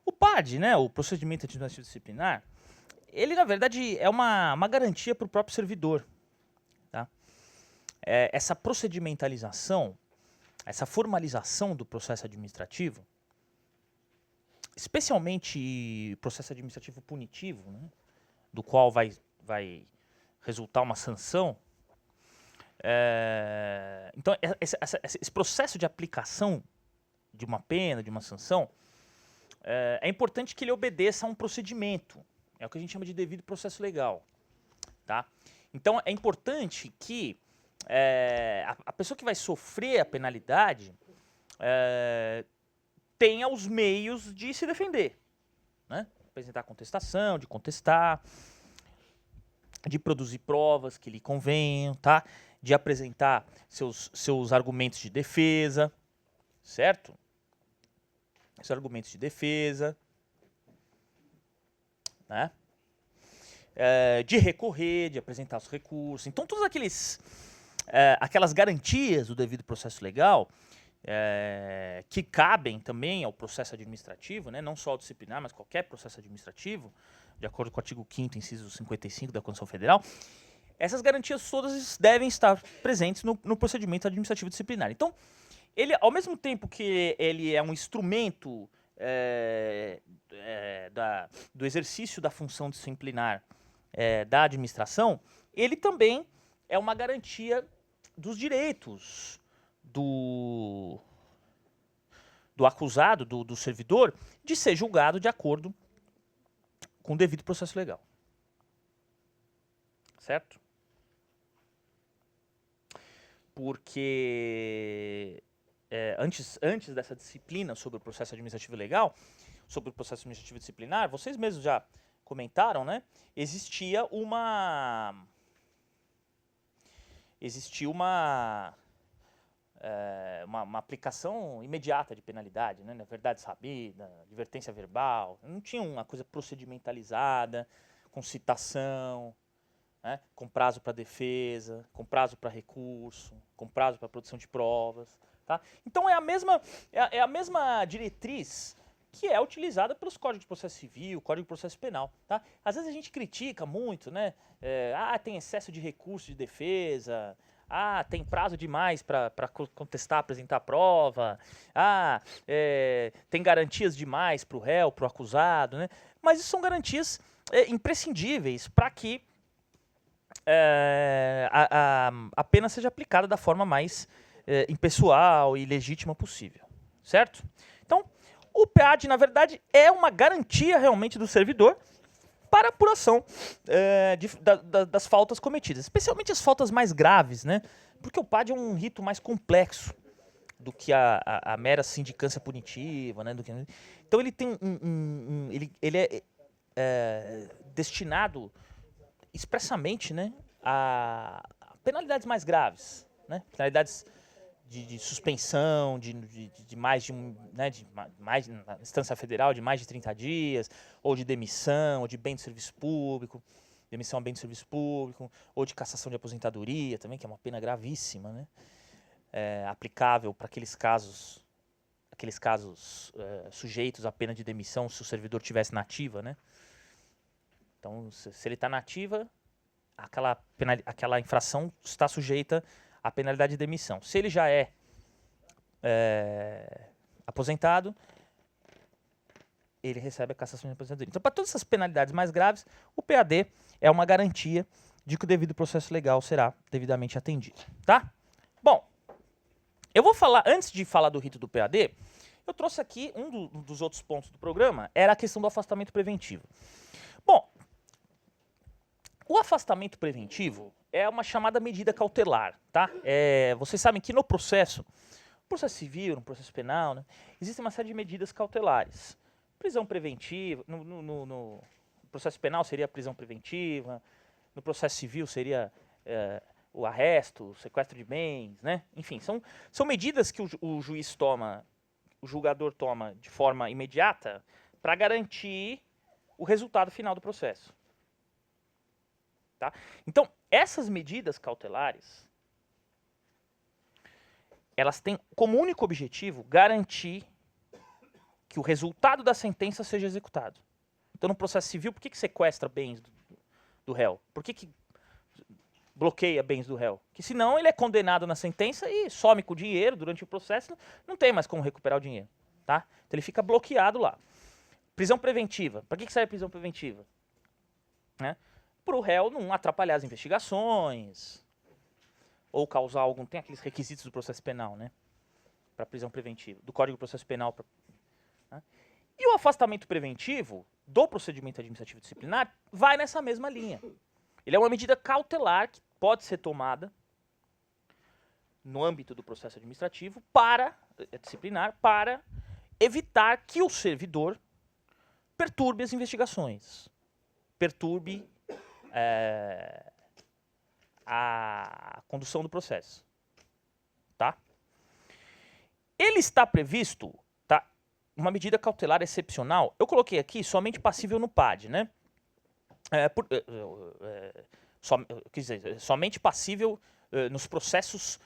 O PAD, né, o procedimento administrativo disciplinar, ele na verdade é uma garantia para o próprio servidor. Tá? Essa procedimentalização, essa formalização do processo administrativo, especialmente processo administrativo punitivo, né, do qual vai resultar uma sanção. Então, esse processo de aplicação de uma pena, de uma sanção, é importante que ele obedeça a um procedimento. É o que a gente chama de devido processo legal. Tá? Então, é importante que a pessoa que vai sofrer a penalidade tenha os meios de se defender. Né? Apresentar contestação, de contestar, de produzir provas que lhe convenham, tá? De apresentar seus argumentos de defesa, certo? Os argumentos de defesa, né? De recorrer, de apresentar os recursos. Então, todas aquelas garantias do devido processo legal que cabem também ao processo administrativo, né? Não só ao disciplinar, mas qualquer processo administrativo, de acordo com o artigo 5º, inciso 55 da Constituição Federal, essas garantias todas devem estar presentes no procedimento administrativo disciplinar. Então, ele, ao mesmo tempo que ele é um instrumento do exercício da função disciplinar da administração, ele também é uma garantia dos direitos do acusado, do servidor, de ser julgado de acordo com o devido processo legal. Certo? Porque antes dessa disciplina sobre o processo administrativo legal, sobre o processo administrativo disciplinar, vocês mesmos já comentaram, né? Existia uma aplicação imediata de penalidade, né? Na verdade sabida, advertência verbal, não tinha uma coisa procedimentalizada, com citação, né? Com prazo para defesa, com prazo para recurso, com prazo para produção de provas. Tá? Então é a mesma diretriz que é utilizada pelos códigos de processo civil, código de processo penal. Tá? Às vezes a gente critica muito, né? Tem excesso de recurso de defesa, tem prazo demais para contestar, apresentar prova, tem garantias demais para o réu, para o acusado, né? Mas isso são garantias imprescindíveis para que a pena seja aplicada da forma mais impessoal e legítima possível, certo? Então, o PEAD, na verdade, é uma garantia realmente do servidor para a apuração das faltas cometidas, especialmente as faltas mais graves, né? Porque o PAD é um rito mais complexo do que a mera sindicância punitiva, né? Então ele tem ele é destinado expressamente, né, a penalidades mais graves, né? Penalidades de suspensão, na instância federal, de mais de 30 dias, ou de demissão, ou de bem de serviço público, demissão a bem de serviço público, ou de cassação de aposentadoria também, que é uma pena gravíssima, né? Aplicável para aqueles casos sujeitos à pena de demissão se o servidor tivesse na ativa, né? Então, se ele está na ativa, aquela infração está sujeita à penalidade de demissão. Se ele já é aposentado, ele recebe a cassação de aposentadoria. Então, para todas essas penalidades mais graves, o PAD é uma garantia de que o devido processo legal será devidamente atendido. Tá? Bom, eu vou falar, antes de falar do rito do PAD, eu trouxe aqui um dos outros pontos do programa, era a questão do afastamento preventivo. Bom, o afastamento preventivo é uma chamada medida cautelar, tá? Vocês sabem que no processo civil, no processo penal, né, existe uma série de medidas cautelares. Prisão preventiva, no processo penal seria a prisão preventiva, no processo civil seria o arresto, o sequestro de bens, né? Enfim, são medidas que o juiz toma, o julgador toma de forma imediata para garantir o resultado final do processo. Tá? Então, essas medidas cautelares, elas têm como único objetivo garantir que o resultado da sentença seja executado. Então, no processo civil, por que sequestra bens do réu? Por que bloqueia bens do réu? Porque senão ele é condenado na sentença e some com o dinheiro durante o processo, não tem mais como recuperar o dinheiro. Tá? Então ele fica bloqueado lá. Prisão preventiva. Para que serve a prisão preventiva? Né? Para o réu não atrapalhar as investigações ou causar algum... Tem aqueles requisitos do processo penal, né? Para prisão preventiva, do Código de Processo Penal. Né? E o afastamento preventivo do procedimento administrativo disciplinar vai nessa mesma linha. Ele é uma medida cautelar que pode ser tomada no âmbito do processo administrativo disciplinar para evitar que o servidor perturbe as investigações, perturbe a condução do processo. Tá? Ele está previsto, tá, uma medida cautelar excepcional. Eu coloquei aqui somente passível no PAD, né? Quer dizer, somente passível nos processos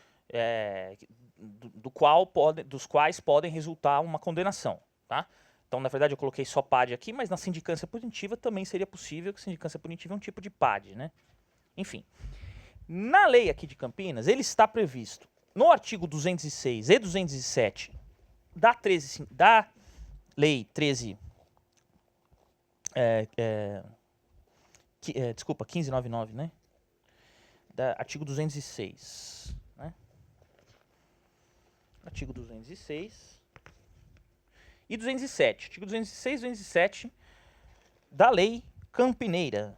dos quais podem resultar uma condenação. Tá? Então, na verdade, eu coloquei só PAD aqui, mas na sindicância punitiva também seria possível, que sindicância punitiva é um tipo de PAD. Né? Enfim, na lei aqui de Campinas, ele está previsto no artigo 206 e 207 da lei 1599, né? Artigo 206. Né? Artigo 206 e 207. Artigo 206 e 207 da lei campineira.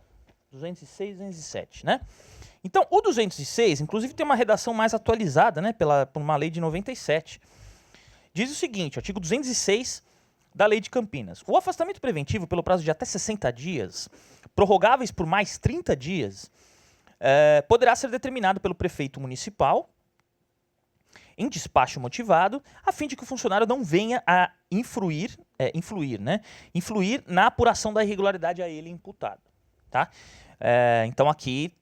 206 e 207, né? Então, o 206, inclusive, tem uma redação mais atualizada, né? Por uma lei de 97. Diz o seguinte, artigo 206 da lei de Campinas. O afastamento preventivo pelo prazo de até 60 dias, prorrogáveis por mais 30 dias, poderá ser determinado pelo prefeito municipal em despacho motivado, a fim de que o funcionário não venha a influir na apuração da irregularidade a ele imputada. Tá? Então aqui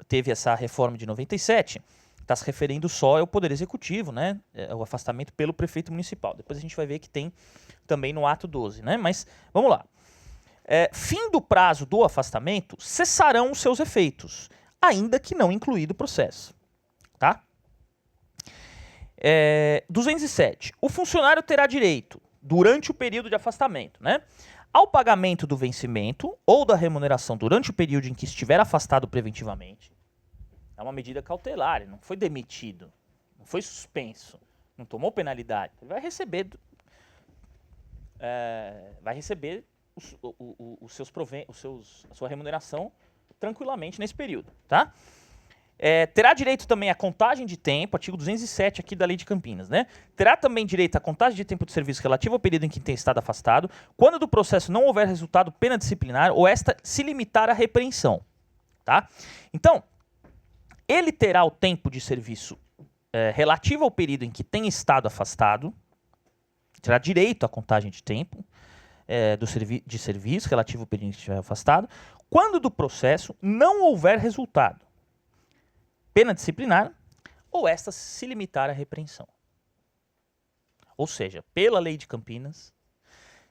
teve essa reforma de 97, está se referindo só ao Poder Executivo, né? O afastamento pelo prefeito municipal. Depois a gente vai ver que tem também no ato 12, né? Mas vamos lá. Fim do prazo do afastamento, cessarão os seus efeitos, ainda que não incluído o processo. Tá? 207. O funcionário terá direito, durante o período de afastamento, né, ao pagamento do vencimento ou da remuneração durante o período em que estiver afastado preventivamente. É uma medida cautelar, ele não foi demitido, não foi suspenso, não tomou penalidade. Ele vai receber, a sua remuneração tranquilamente nesse período. Tá? Terá direito também à contagem de tempo, artigo 207 aqui da Lei de Campinas, né? Terá também direito à contagem de tempo de serviço relativo ao período em que tem estado afastado, quando do processo não houver resultado pena disciplinar ou esta se limitar à repreensão. Tá? Então, ele terá o tempo de serviço relativo ao período em que tem estado afastado, terá direito à contagem de tempo de serviço relativo ao período em que estiver afastado, quando do processo não houver resultado pena disciplinar, ou esta se limitar à repreensão. Ou seja, pela lei de Campinas,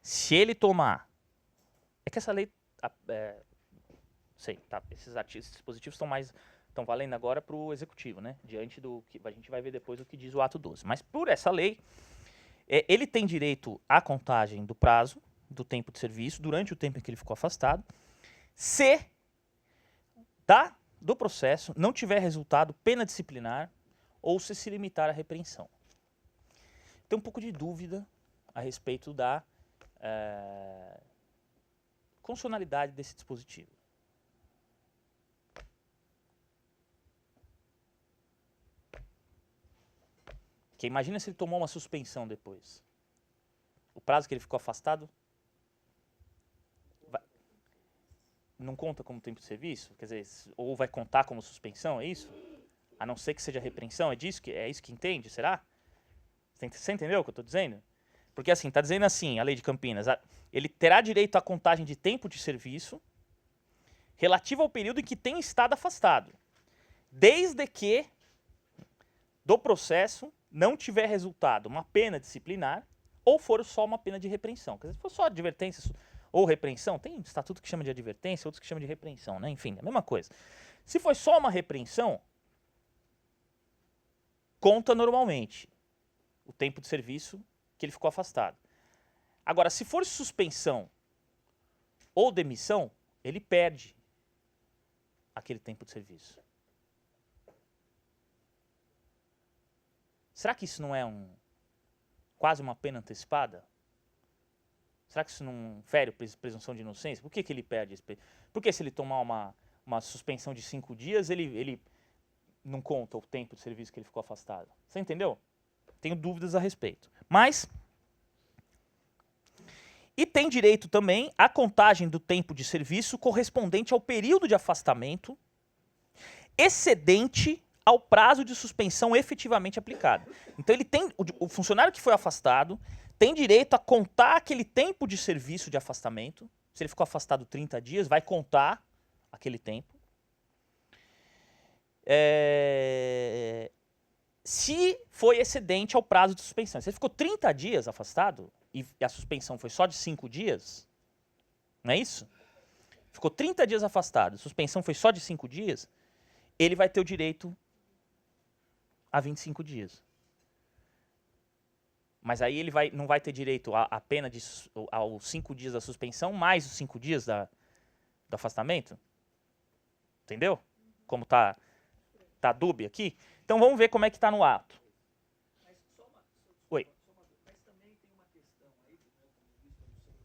se ele tomar... É que essa lei... esses dispositivos estão valendo agora para o executivo, né? Diante do que a gente vai ver depois o que diz o ato 12. Mas por essa lei, ele tem direito à contagem do prazo, do tempo de serviço, durante o tempo em que ele ficou afastado, se do processo não tiver resultado pena disciplinar ou se limitar à repreensão. Tem um pouco de dúvida a respeito da constitucionalidade desse dispositivo. Porque imagina se ele tomou uma suspensão depois. O prazo que ele ficou afastado não conta como tempo de serviço? Quer dizer, ou vai contar como suspensão, é isso? A não ser que seja repreensão, é isso que entende, será? Você entendeu o que eu estou dizendo? Porque assim, está dizendo assim, a lei de Campinas, ele terá direito à contagem de tempo de serviço relativo ao período em que tem estado afastado, desde que do processo não tiver resultado uma pena disciplinar ou for só uma pena de repreensão. Quer dizer, se for só advertência ou repreensão, tem estatuto que chama de advertência, outros que chamam de repreensão, né? Enfim, é a mesma coisa. Se for só uma repreensão, conta normalmente o tempo de serviço que ele ficou afastado. Agora, se for suspensão ou demissão, ele perde aquele tempo de serviço. Será que isso não é quase uma pena antecipada? Será que isso não fere a presunção de inocência? Por que ele perde? Porque se ele tomar uma suspensão de 5 dias, ele não conta o tempo de serviço que ele ficou afastado. Você entendeu? Tenho dúvidas a respeito. Mas... E tem direito também à contagem do tempo de serviço correspondente ao período de afastamento excedente ao prazo de suspensão efetivamente aplicado. Então ele tem, o funcionário que foi afastado tem direito a contar aquele tempo de serviço de afastamento. Se ele ficou afastado 30 dias, vai contar aquele tempo. Se foi excedente ao prazo de suspensão. Se ele ficou 30 dias afastado e a suspensão foi só de 5 dias, não é isso? Ficou 30 dias afastado, a suspensão foi só de 5 dias, ele vai ter o direito a 25 dias. Mas aí ele não vai ter direito a pena aos 5 dias da suspensão, mais os 5 dias do afastamento. Entendeu? Como tá dúbio aqui? Então vamos ver como é que está no ato. Oi. Mas também tem uma questão aí, do meu ponto de vista, do seu.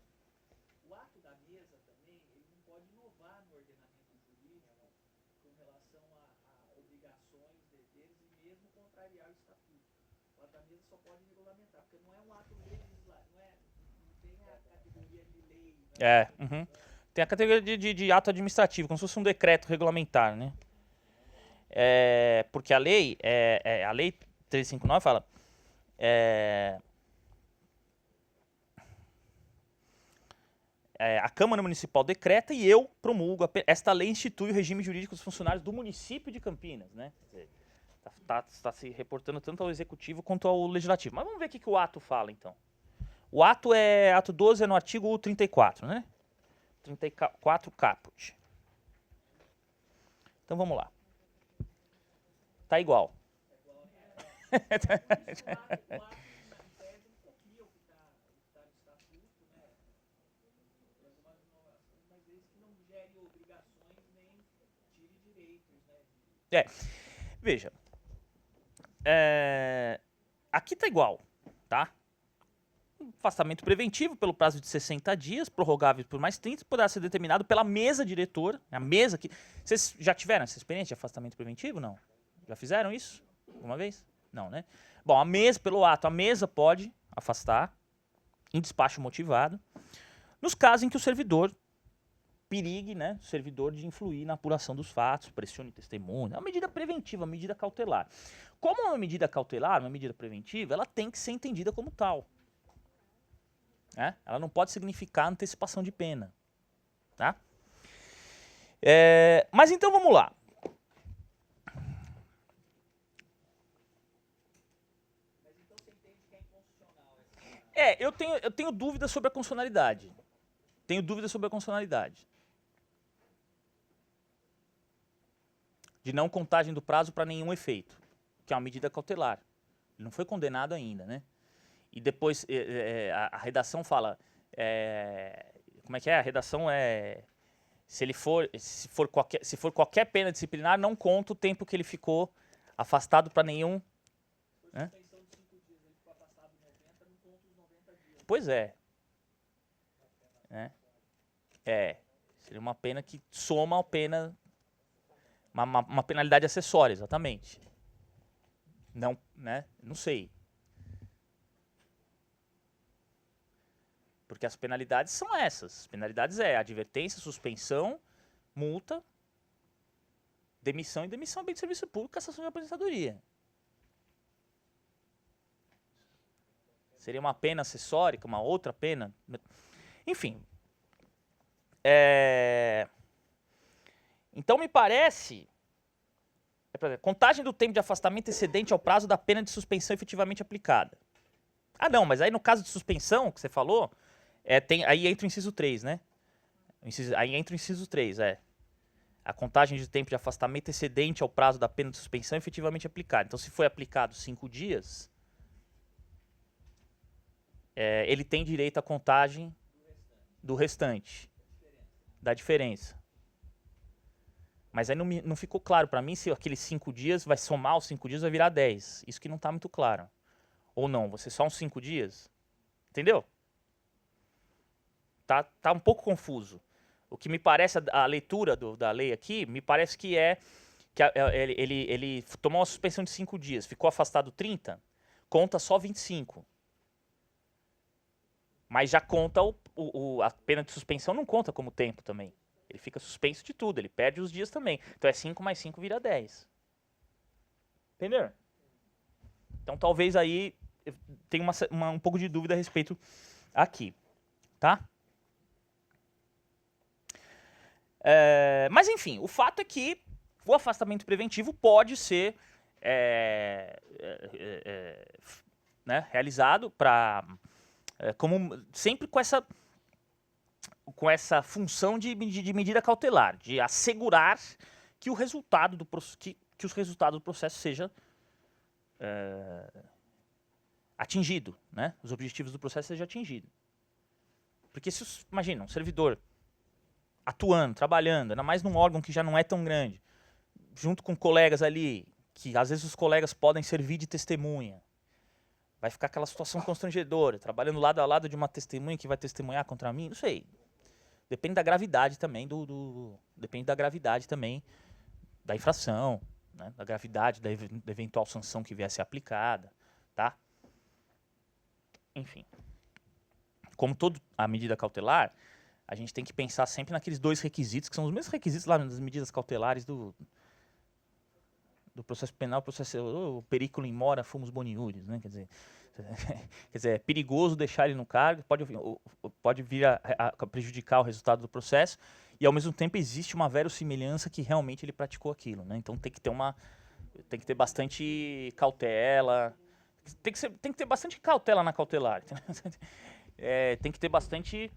O ato da mesa também, ele não pode inovar no ordenamento jurídico com relação a obrigações, deveres e mesmo contrariar o estatuto. O ato da mesa só pode regulamentar, porque não é um ato legislativo, não tem a categoria de lei. Uhum. Tem a categoria de ato administrativo, como se fosse um decreto regulamentar, né? Porque a lei 359 fala a Câmara Municipal decreta e eu promulgo. Esta lei institui o regime jurídico dos funcionários do município de Campinas, né? Está se reportando tanto ao Executivo quanto ao Legislativo. Mas vamos ver o que o ato fala, então. O ato 12 é no artigo 34, né? 34 caput. Então vamos lá. Tá igual. Veja. Aqui tá igual, tá? Afastamento preventivo pelo prazo de 60 dias, prorrogável por mais 30, poderá ser determinado pela mesa diretora. A mesa que... Vocês já tiveram essa experiência de afastamento preventivo? Não? Já fizeram isso? Alguma vez? Não, né? Bom, pelo ato, a mesa pode afastar em despacho motivado nos casos em que o servidor perigue, né, o servidor de influir na apuração dos fatos, pressione testemunha. É uma medida preventiva, uma medida cautelar. Como é uma medida cautelar, uma medida preventiva, ela tem que ser entendida como tal. Ela não pode significar antecipação de pena. Tá? Mas então vamos lá. Mas então você entende que é inconstitucional essa... Eu tenho dúvidas sobre a constitucionalidade. Tenho dúvidas sobre a constitucionalidade. De não contagem do prazo para nenhum efeito, que é uma medida cautelar. Ele não foi condenado ainda, né? E depois a redação fala, como é que é? A redação se for qualquer pena disciplinar, não conta o tempo que ele ficou afastado para nenhum... Né? Suspensão de 5 dias, ele ficou afastado 90, não conta os 90 dias. Pois é. Seria uma pena que soma a pena... Uma penalidade acessória, exatamente. Não, né? Não sei. Porque as penalidades são essas. As penalidades advertência, suspensão, multa, demissão, e demissão é bem de serviço público, cassação de aposentadoria. Seria uma pena acessória, uma outra pena. Enfim. Então me parece... contagem do tempo de afastamento excedente ao prazo da pena de suspensão efetivamente aplicada. Ah, não, mas aí no caso de suspensão, que você falou, aí entra o inciso 3, né? Aí entra o inciso 3, a contagem de tempo de afastamento excedente ao prazo da pena de suspensão efetivamente aplicada. Então, se foi aplicado 5 dias, ele tem direito à contagem do restante, da diferença. Mas aí não ficou claro para mim se aqueles 5 dias vai somar os 5 dias vai virar 10. Isso que não está muito claro. Ou não, você só uns 5 dias? Entendeu? Tá um pouco confuso. O que me parece, a leitura da lei aqui, me parece que ele tomou uma suspensão de 5 dias, ficou afastado 30, conta só 25. Mas já conta a pena de suspensão, não conta como tempo também. Ele fica suspenso de tudo, ele perde os dias também. Então é 5 mais 5 vira 10. Entendeu? Então talvez aí eu tenha um pouco de dúvida a respeito aqui. Tá? Mas enfim, o fato é que o afastamento preventivo pode ser né, realizado como sempre com essa função de medida cautelar, de assegurar que o resultado que os resultados do processo seja atingido, né? Os objetivos do processo sejam atingidos. Porque imagina, um servidor atuando, trabalhando, ainda mais num órgão que já não é tão grande, junto com colegas ali, que às vezes os colegas podem servir de testemunha. Vai ficar aquela situação constrangedora, trabalhando lado a lado de uma testemunha que vai testemunhar contra mim, não sei. Depende da gravidade também depende da gravidade também da infração, né? Da gravidade da eventual sanção que vier a ser aplicada, tá? Enfim. Como toda a medida cautelar, a gente tem que pensar sempre naqueles 2 requisitos, que são os mesmos requisitos lá nas medidas cautelares do processo penal, o periculum in mora fumus boniuris, né? Quer dizer, é perigoso deixar ele no cargo, pode vir a prejudicar o resultado do processo, e ao mesmo tempo existe uma verossimilhança que realmente ele praticou aquilo, né? Então tem que ter bastante cautela, tem que ter bastante cautela na cautelar. Tem que ter bastante,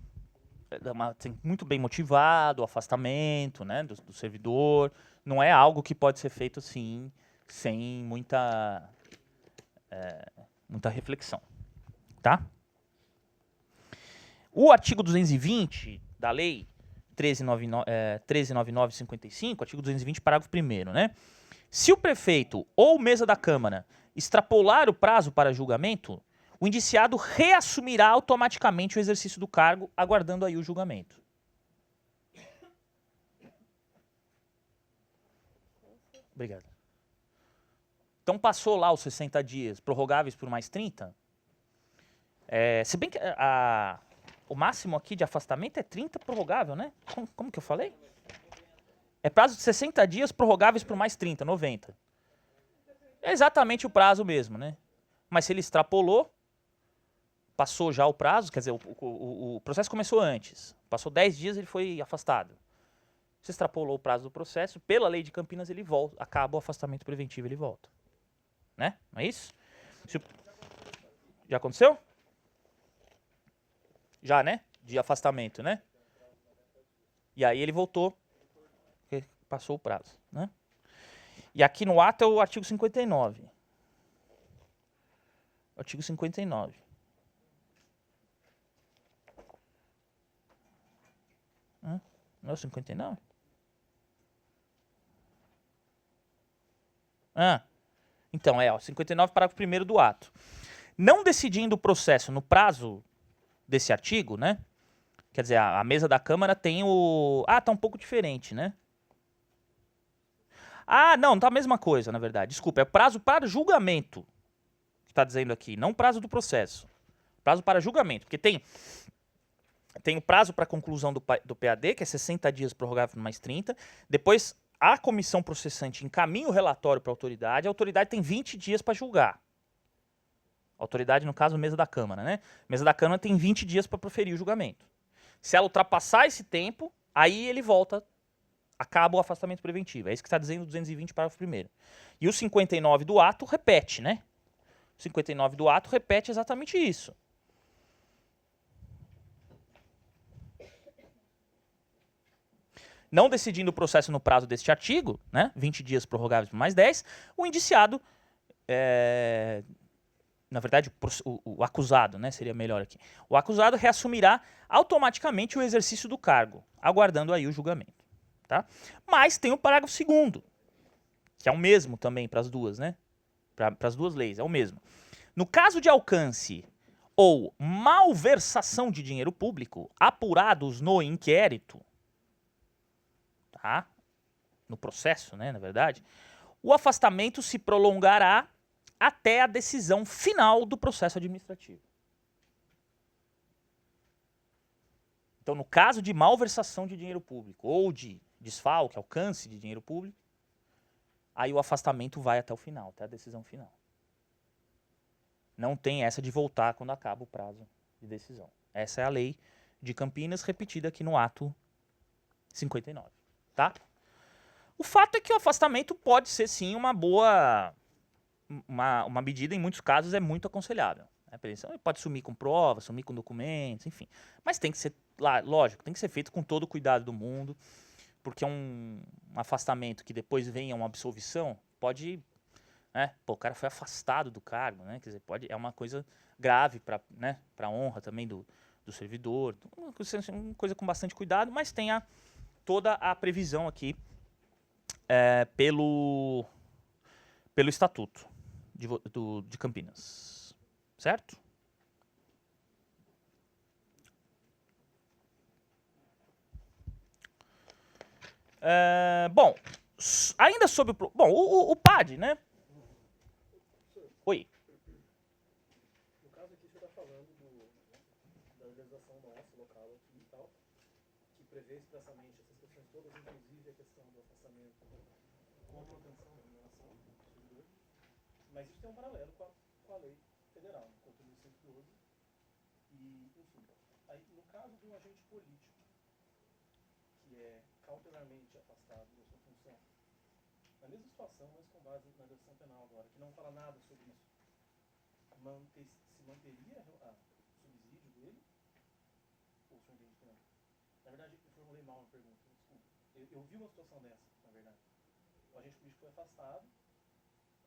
muito bem motivado, o afastamento, né, do servidor. Não é algo que pode ser feito assim, sem muita reflexão, tá? O artigo 220 da lei 13.99/55, artigo 220, parágrafo 1º, né? Se o prefeito ou mesa da Câmara extrapolar o prazo para julgamento, o indiciado reassumirá automaticamente o exercício do cargo, aguardando aí o julgamento. Obrigado. Então passou lá os 60 dias, prorrogáveis por mais 30. Se bem que o máximo aqui de afastamento é 30 prorrogável, né? Como que eu falei? É prazo de 60 dias, prorrogáveis por mais 30, 90. É exatamente o prazo mesmo, né? Mas se ele extrapolou, passou já o prazo, quer dizer, o processo começou antes. Passou 10 dias, ele foi afastado. Se extrapolou o prazo do processo, pela lei de Campinas, ele volta. Acaba o afastamento preventivo, ele volta. Né? Não é isso? Já aconteceu? Já, né? De afastamento, né? E aí ele voltou, porque passou o prazo, né? E aqui no ato é o artigo 59. Artigo 59. Não é o 59? Então, o 59, parágrafo 1º do ato. Não decidindo o processo no prazo desse artigo, né? Quer dizer, a mesa da Câmara tem o... tá um pouco diferente, né? Não, tá a mesma coisa, na verdade. Desculpa, é prazo para julgamento que está dizendo aqui, não prazo do processo. Prazo para julgamento, porque tem o prazo para conclusão do PAD, que é 60 dias prorrogável mais 30. Depois, a comissão processante encaminha o relatório para a autoridade tem 20 dias para julgar. Autoridade, no caso, mesa da Câmara, né? Mesa da Câmara tem 20 dias para proferir o julgamento. Se ela ultrapassar esse tempo, aí ele volta, acaba o afastamento preventivo. É isso que está dizendo o 220, parágrafo 1º. E o 59 do ato repete, né? 59 do ato repete exatamente isso. Não decidindo o processo no prazo deste artigo, né, 20 dias prorrogáveis por mais 10, o indiciado, na verdade, o acusado, né, seria melhor aqui. O acusado reassumirá automaticamente o exercício do cargo, aguardando aí o julgamento. Tá? Mas tem o parágrafo 2º, que é o mesmo também para as duas, né? Para as duas leis, é o mesmo. No caso de alcance ou malversação de dinheiro público apurados no inquérito, tá? No processo, né, na verdade, o afastamento se prolongará até a decisão final do processo administrativo. Então, no caso de malversação de dinheiro público ou de desfalque, alcance de dinheiro público, aí o afastamento vai até o final, até a decisão final. Não tem essa de voltar quando acaba o prazo de decisão. Essa é a lei de Campinas, repetida aqui no ato 59. Tá? O fato é que o afastamento pode ser, sim, uma boa... Uma medida, em muitos casos, é muito aconselhável. A prevenção pode sumir com provas, sumir com documentos, enfim. Mas tem que ser, lógico, tem que ser feito com todo o cuidado do mundo, porque um afastamento que depois venha uma absolvição pode... o cara foi afastado do cargo, né? Quer dizer, é uma coisa grave para, né, a honra também do servidor. Uma coisa com bastante cuidado, mas tem toda a previsão aqui pelo Estatuto de Campinas. Certo? Bom, ainda sobre o PAD, né? Oi. No caso aqui, você está falando da legislação nossa, local aqui e tal, que prevê expressamente essas questões todas, inclusive a questão do afastamento com a manutenção da remuneração do servidor. Mas isso tem um paralelo com a lei federal, né, com o artigo 112. E, enfim, aí, no caso de um agente político que é cautelarmente afastado da sua função, na mesma situação, mas com base na legislação penal agora, que não fala nada sobre isso, se manteria o subsídio dele? Ou o senhor entende que não? Na verdade, eu formulei mal uma pergunta, desculpa. Eu vi uma situação dessa, na verdade. O agente político foi afastado,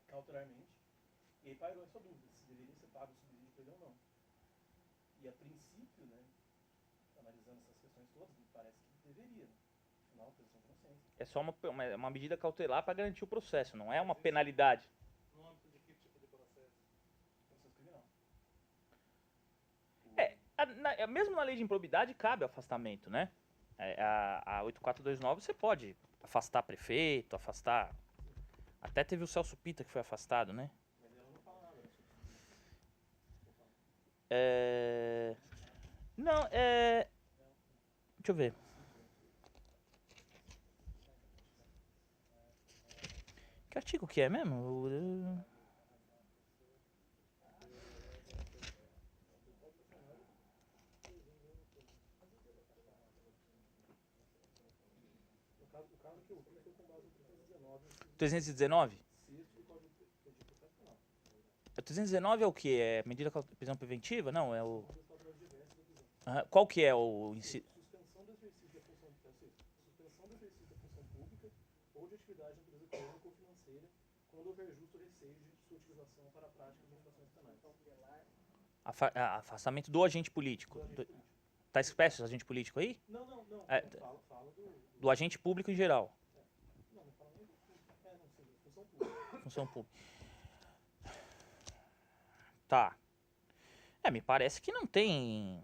cautelarmente, e aí pairou essa dúvida, se deveria ser pago o subsídio para ele ou não. E a princípio, né, analisando essas questões todas, me parece que deveria, né? Afinal, presunção de inocência. É só uma medida cautelar para garantir o processo, não é uma penalidade. No âmbito de que tipo de processo? Processo criminal. Mesmo na lei de improbidade cabe afastamento, né? A 8429 você pode afastar prefeito, afastar... Até teve o Celso Pita que foi afastado, né? Mas ela não fala nada. Não, deixa eu ver. Que artigo que é mesmo? O caso que eu vi foi com base em 319. 319? Cisto e Código de Processo Penal. 319 é o que? É medida de prisão preventiva? Não, é o... Qual que é o... Suspensão do exercício da função pública ou de atividade de natureza econômica ou financeira, quando houver justo receio de sua utilização para a prática de infrações penais. Afastamento do agente político. Tá expresso o agente político aí? Não. Fala Do agente público em geral. Não fala nem do... não sei, função pública. Função pública. Tá. Me parece que não tem...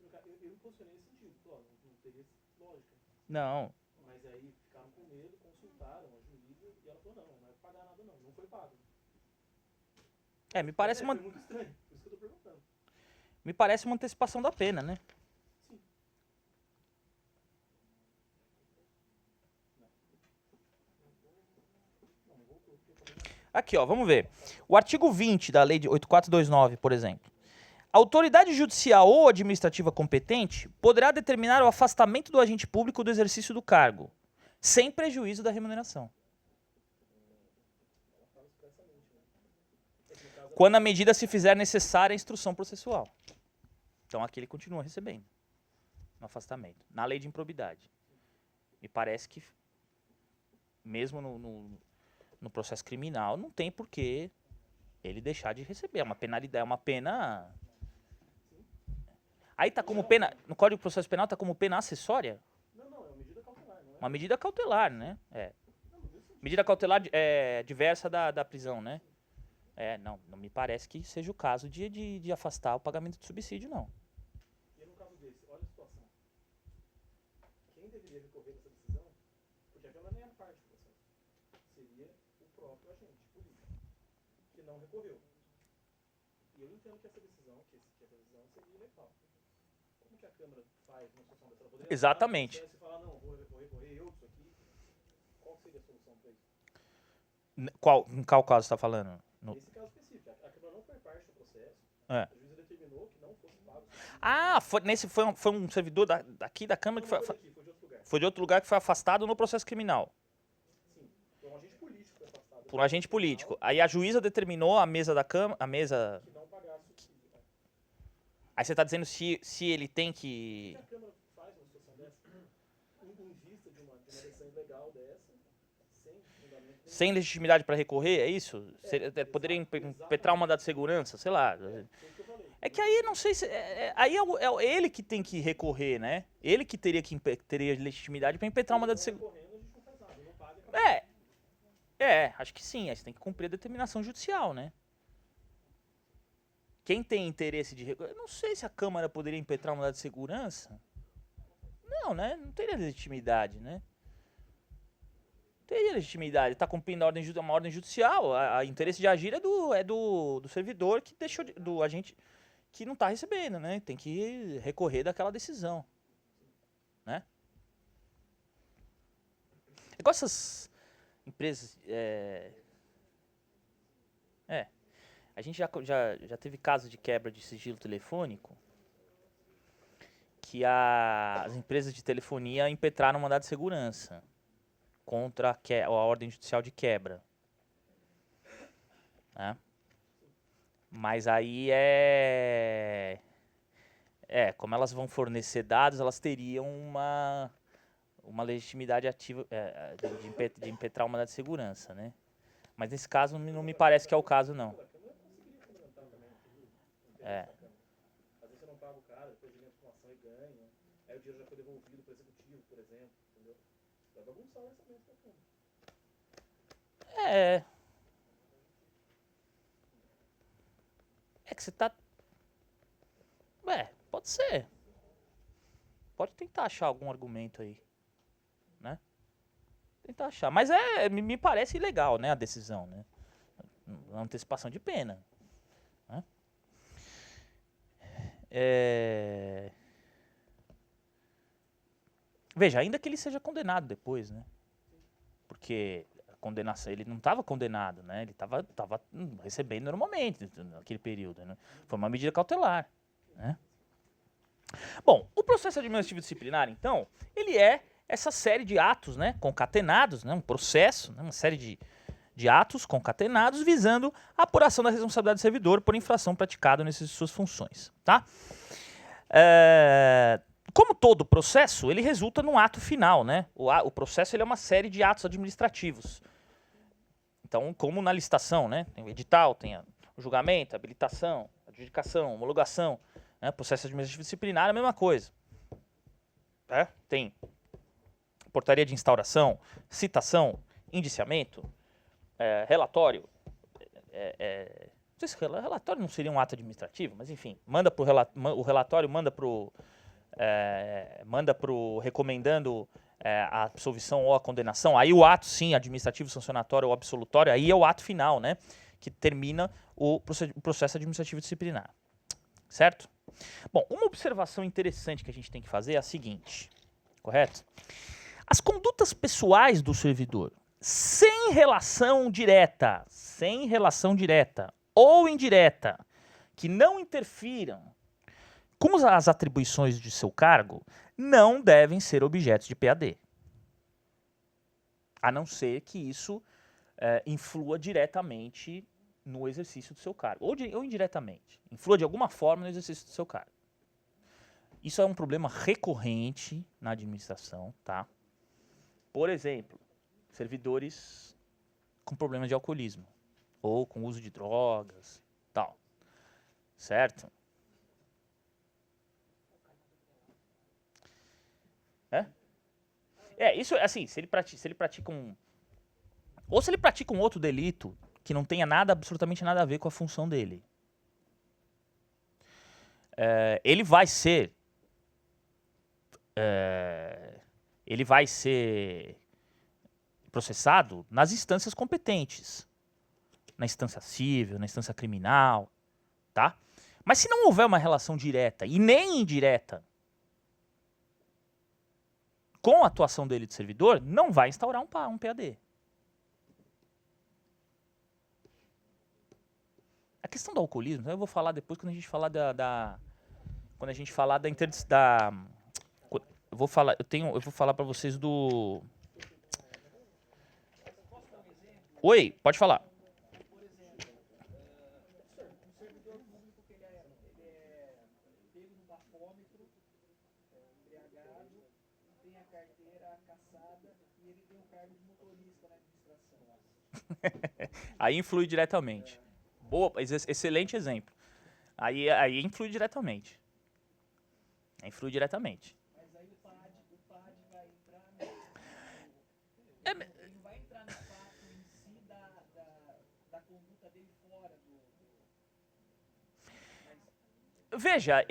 Eu me posicionei nesse sentido. Claro, não teria lógica. Não. Mas aí ficaram com medo, consultaram a juíza e ela falou, não vai pagar nada não. Não foi pago. Me parece Foi muito estranho, por isso que eu tô perguntando. Me parece uma antecipação da pena, né? Sim. Aqui, ó, vamos ver. O artigo 20 da lei de 8429, por exemplo. A autoridade judicial ou administrativa competente poderá determinar o afastamento do agente público do exercício do cargo, sem prejuízo da remuneração. quando a medida se fizer necessária a instrução processual. Então aqui ele continua recebendo no afastamento. Na lei de improbidade. Me parece que, mesmo no processo criminal, não tem por que ele deixar de receber. É uma penalidade, é uma pena... Aí tá como pena... No Código de Processo Penal tá como pena acessória? Não, é uma medida cautelar, não é? Uma medida cautelar, né? Medida cautelar diversa da prisão, né? Não me parece que seja o caso de afastar o pagamento de subsídio, não. E no caso desse, olha a situação. Quem deveria recorrer dessa decisão, porque a Câmara nem é parte do processo, seria o próprio agente político, que não recorreu. E eu entendo que essa decisão, seria ilegal. Como que a Câmara faz uma situação dessa? Ela poderia Exatamente. e falar, não, vou recorrer eu disso aqui. Qual seria a solução para isso? Em qual caso você está falando? Nesse caso específico, a Câmara não foi parte do processo, É. a juíza determinou que não fosse pago. Foi um servidor daqui da Câmara que Não foi daqui, foi de outro lugar. foi de outro lugar que foi afastado no processo criminal. Sim, foi um agente político que foi afastado. Por um agente político. Aí a juíza determinou a mesa da Câmara, a mesa... Que não pagasse subsídio. Né? Aí você está dizendo se ele tem que... O que a Câmara faz numa situação dessa? Em vista de uma decisão ilegal dessa, sem fundamento nenhum. Sem legitimidade para recorrer, é isso? Poderia impetrar um mandado de segurança, sei lá. Foi isso que eu falei. É que aí não sei se... aí é ele que tem que recorrer, né? Ele que teria legitimidade para impetrar um mandado de segurança. Correndo, a gente não faz nada, não paga. Acho que sim. Aí você tem que cumprir a determinação judicial, né? Quem tem interesse de recorrer... Eu não sei se a Câmara poderia impetrar um mandado de segurança. Não, né? Não teria legitimidade, né? Teria legitimidade. Está cumprindo uma ordem judicial. O interesse de agir é do servidor que deixou do agente que não está recebendo, né? Tem que recorrer daquela decisão, né? Igual essas empresas... A gente já teve caso de quebra de sigilo telefônico que as empresas de telefonia impetraram mandado de segurança contra a ordem judicial de quebra. Né? Mas aí como elas vão fornecer dados, elas teriam uma legitimidade ativa de impetrar o mandado de segurança, né? Mas nesse caso não me parece que é o caso, não. Às vezes você não paga o cara, depois ele entra com ação e ganha. Aí o dinheiro já foi devolvido para o executivo, por exemplo. Entendeu? Vai bagunçar o orçamento da Câmara. É que você tá... pode ser. Pode tentar achar algum argumento aí, né? Tentar achar. Mas me parece ilegal, né, a decisão, né? A antecipação de pena. Né? Veja, ainda que ele seja condenado depois, né? Porque a condenação, ele não estava condenado, né? Ele estava recebendo normalmente naquele período, né? Foi uma medida cautelar, né? Bom, o processo administrativo disciplinar, então, ele é essa série de atos, né, concatenados, né, um processo, né, uma série de atos concatenados visando a apuração da responsabilidade do servidor por infração praticada nessas suas funções, tá? Como todo processo, ele resulta num ato final, né? O processo ele é uma série de atos administrativos. Então, como na licitação, né? Tem o edital, tem o julgamento, a habilitação, a adjudicação, a homologação, né? Processo administrativo disciplinar é a mesma coisa. Tem portaria de instauração, citação, indiciamento, relatório. Não sei se relatório não seria um ato administrativo, mas enfim, o relatório manda pro recomendando a absolvição ou a condenação. Aí o ato, sim, administrativo, sancionatório ou absolutório, aí é o ato final, né? Que termina o processo administrativo disciplinar. Certo? Bom, uma observação interessante que a gente tem que fazer é a seguinte, correto? As condutas pessoais do servidor, sem relação direta ou indireta, que não interfiram com as atribuições de seu cargo, não devem ser objetos de PAD. A não ser que isso influa diretamente no exercício do seu cargo, ou indiretamente. Influa de alguma forma no exercício do seu cargo. Isso é um problema recorrente na administração, tá? Por exemplo, servidores com problemas de alcoolismo ou com uso de drogas, tal. Certo? Isso assim, se ele pratica um ou se ele pratica um outro delito que não tenha absolutamente nada a ver com a função dele. Ele vai ser processado nas instâncias competentes, na instância civil, na instância criminal, tá? Mas se não houver uma relação direta e nem indireta com a atuação dele de servidor, não vai instaurar um PAD. A questão do alcoolismo, eu vou falar depois quando a gente falar quando a gente falar eu vou falar para vocês do. Oi, pode falar. Por exemplo, um servidor público que ele é pego no bafômetro, embriagado, tem a carteira cassada e ele tem o cargo de motorista na administração. Aí influi diretamente. Boa, excelente exemplo. Aí influi diretamente. Influi diretamente. Mas aí o PAD vai entrar ele não vai entrar no fato em si da conduta dele fora do... Veja,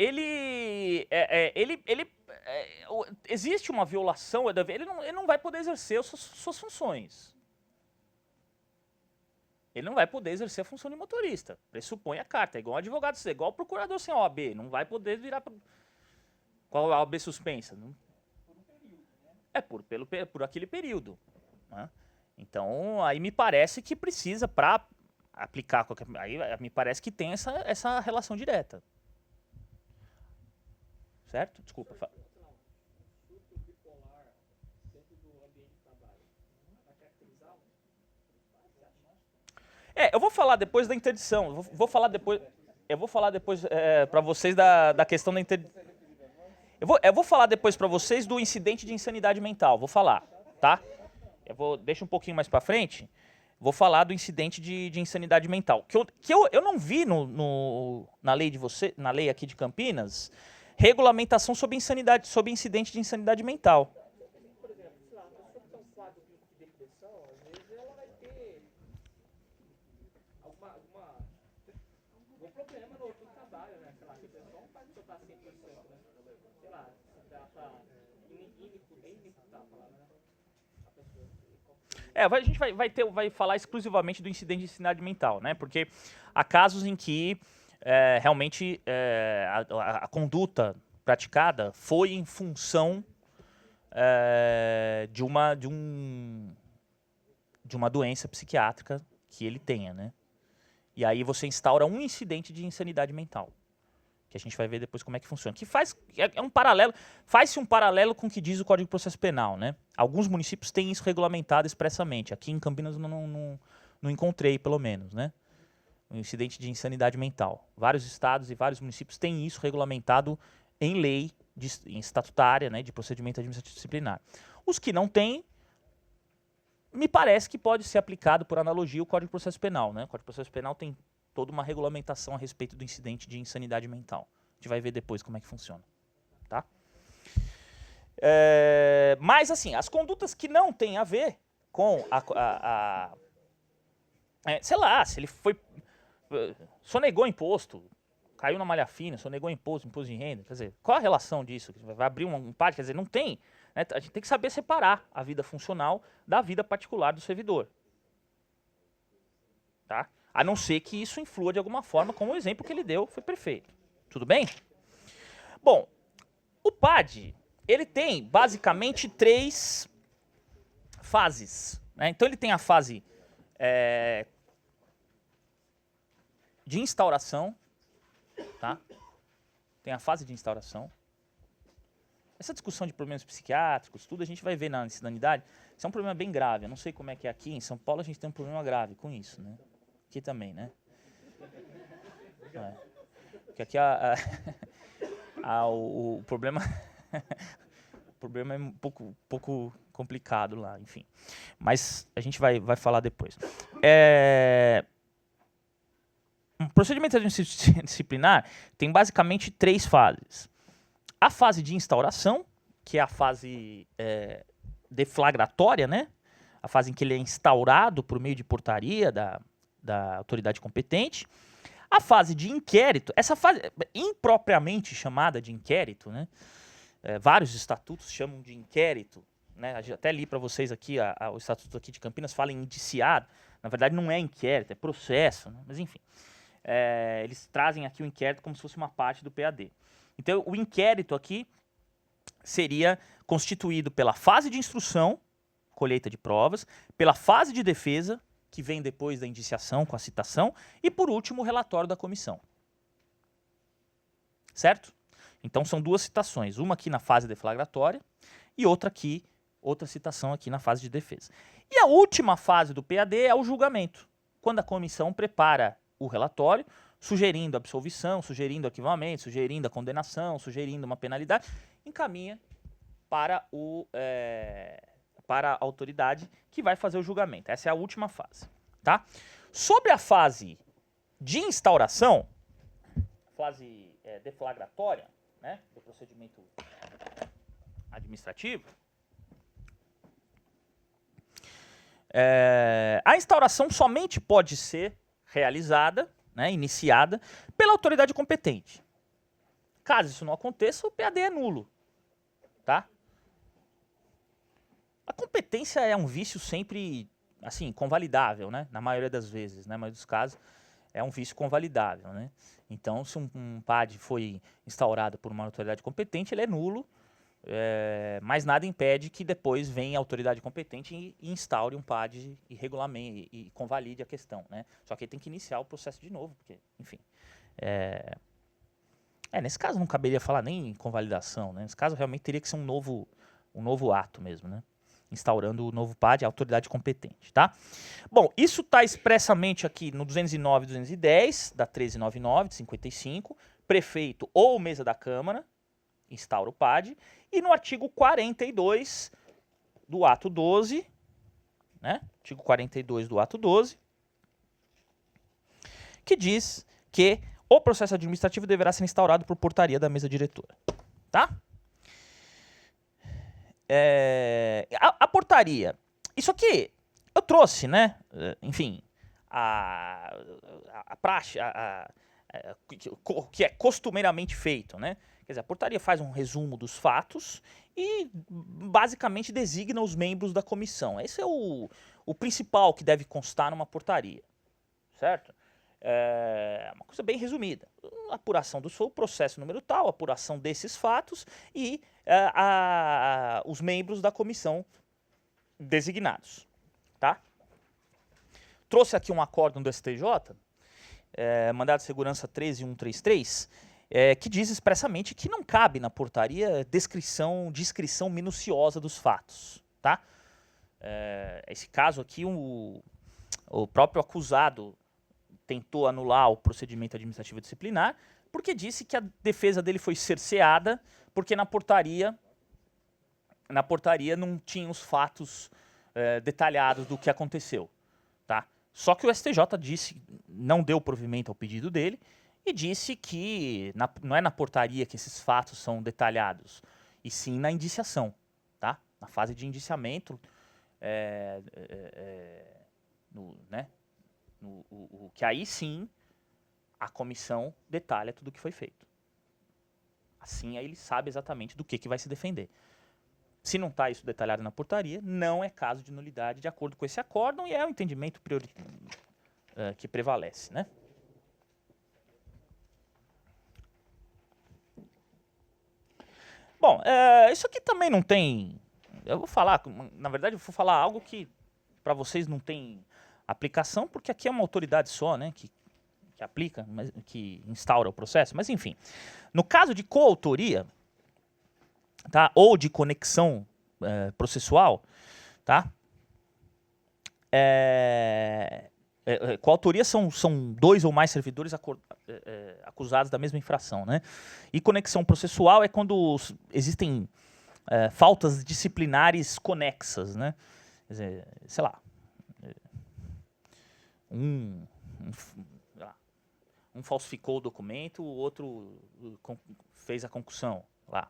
existe uma violação, ele não vai poder exercer suas funções. Ele não vai poder exercer a função de motorista. Pressupõe a carta. É igual um advogado, é igual o procurador sem OAB. Não vai poder virar... Qual a OAB suspensa? Não. Por um período, né? Por aquele período. Né? Então, aí me parece que precisa, para aplicar qualquer... Aí me parece que tem essa relação direta. Certo? Desculpa. Surto bipolar dentro do ambiente de trabalho. Vai caracterizar Eu vou falar depois da interdição. Eu vou falar depois para vocês da questão da interdição. Eu vou falar depois para vocês do incidente de insanidade mental. Vou falar, tá? Deixa um pouquinho mais para frente. Vou falar do incidente de insanidade mental. Que eu não vi na lei aqui de Campinas, regulamentação sobre incidente de insanidade mental. Por exemplo, sei lá, a pessoa que tem um quadro de depressão, às vezes ela vai ter algum problema no trabalho, né? Sei lá, a depressão não faz a pessoa estar 100%, né? Sei lá, ela tá tá falando, né? A gente vai falar exclusivamente do incidente de insanidade mental, né? Porque há casos em que realmente a conduta praticada foi em função de uma doença psiquiátrica que ele tenha, né? E aí você instaura um incidente de insanidade mental, que a gente vai ver depois como é que funciona. Que faz-se um paralelo com o que diz o Código de Processo Penal, né? Alguns municípios têm isso regulamentado expressamente. Aqui em Campinas eu não encontrei, pelo menos, né? Um incidente de insanidade mental. Vários estados e vários municípios têm isso regulamentado em lei em estatutária, né, de procedimento administrativo disciplinar. Os que não têm, me parece que pode ser aplicado por analogia o Código de Processo Penal, né? O Código de Processo Penal tem toda uma regulamentação a respeito do incidente de insanidade mental. A gente vai ver depois como é que funciona, tá? Mas, assim, as condutas que não têm a ver com sei lá, se ele sonegou imposto, caiu na malha fina, sonegou imposto de renda, quer dizer, qual a relação disso? Vai abrir um PAD, quer dizer, não tem. Né? A gente tem que saber separar a vida funcional da vida particular do servidor. Tá? A não ser que isso influa de alguma forma, como o exemplo que ele deu foi perfeito. Tudo bem? Bom, o PAD, ele tem basicamente 3 fases. Né? Então ele tem a fase de instauração, tá? Tem a fase de instauração. Essa discussão de problemas psiquiátricos, tudo a gente vai ver na cidadania. Isso é um problema bem grave. Eu não sei como é que é aqui. Em São Paulo a gente tem um problema grave com isso, né? Aqui também, né? Porque aqui o problema o problema é um pouco complicado lá, enfim. Mas a gente vai falar depois. Um procedimento disciplinar tem basicamente 3 fases. A fase de instauração, que é a fase deflagratória, né? A fase em que ele é instaurado por meio de portaria da autoridade competente. A fase de inquérito, essa fase impropriamente chamada de inquérito, né? Vários estatutos chamam de inquérito, né? Até li para vocês aqui, o estatuto aqui de Campinas fala em indiciado. Na verdade não é inquérito, é processo, né? Mas enfim. Eles trazem aqui o inquérito como se fosse uma parte do PAD. Então o inquérito aqui seria constituído pela fase de instrução, colheita de provas, pela fase de defesa, que vem depois da indiciação com a citação, e por último o relatório da comissão. Certo? Então são 2 citações, uma aqui na fase deflagratória e outra citação aqui na fase de defesa. E a última fase do PAD é o julgamento, quando a comissão prepara o relatório, sugerindo absolvição, sugerindo arquivamento, sugerindo a condenação, sugerindo uma penalidade, encaminha para a autoridade que vai fazer o julgamento. Essa é a última fase. Tá? Sobre a fase de instauração, fase deflagratória, né, do procedimento administrativo, a instauração somente pode ser realizada, né, iniciada, pela autoridade competente. Caso isso não aconteça, o PAD é nulo. Tá? A competência é um vício sempre, assim, convalidável, né? Na maioria das vezes, né? Na maioria dos casos, é um vício convalidável, né? Então, se um PAD foi instaurado por uma autoridade competente, ele é nulo, mas nada impede que depois venha a autoridade competente e instaure um PAD e regulamente e convalide a questão, né? Só que ele tem que iniciar o processo de novo, porque, enfim. Nesse caso não caberia falar nem em convalidação, né? Nesse caso realmente teria que ser um novo ato mesmo, né? Instaurando o novo PAD, a autoridade competente, tá? Bom, isso está expressamente aqui no 209 e 210 da 1399 de 55, prefeito ou mesa da Câmara instaura o PAD, e no artigo 42 do ato 12, né? Artigo 42 do ato 12, que diz que o processo administrativo deverá ser instaurado por portaria da mesa diretora, tá? A portaria, isso aqui eu trouxe, né? Enfim, a praxe, o que é costumeiramente feito, né? Quer dizer, a portaria faz um resumo dos fatos e basicamente designa os membros da comissão. Esse é o principal que deve constar numa portaria, certo? Uma coisa bem resumida. Apuração do processo número tal, apuração desses fatos e os membros da comissão designados. Tá? Trouxe aqui um acórdão do STJ, mandado de segurança 13133, que diz expressamente que não cabe na portaria descrição minuciosa dos fatos. Tá? Esse caso aqui, o próprio acusado tentou anular o procedimento administrativo disciplinar, porque disse que a defesa dele foi cerceada, porque na portaria não tinha os fatos detalhados do que aconteceu. Tá? Só que o STJ não deu provimento ao pedido dele, e disse que não é na portaria que esses fatos são detalhados, e sim na indiciação. Tá? Na fase de indiciamento, que aí sim a comissão detalha tudo o que foi feito. Assim aí ele sabe exatamente do que vai se defender. Se não está isso detalhado na portaria, não é caso de nulidade de acordo com esse acórdão, e é o entendimento que prevalece, né? Bom, isso aqui também não tem... Eu vou falar, na verdade eu vou falar algo que para vocês não tem aplicação, porque aqui é uma autoridade só, né, que aplica, que instaura o processo, mas enfim. No caso de coautoria, tá, ou de conexão processual, tá, coautoria são dois ou mais servidores acusados da mesma infração, né? E conexão processual é quando existem faltas disciplinares conexas, né? Quer dizer, sei lá, um falsificou o documento, o outro fez a concussão lá.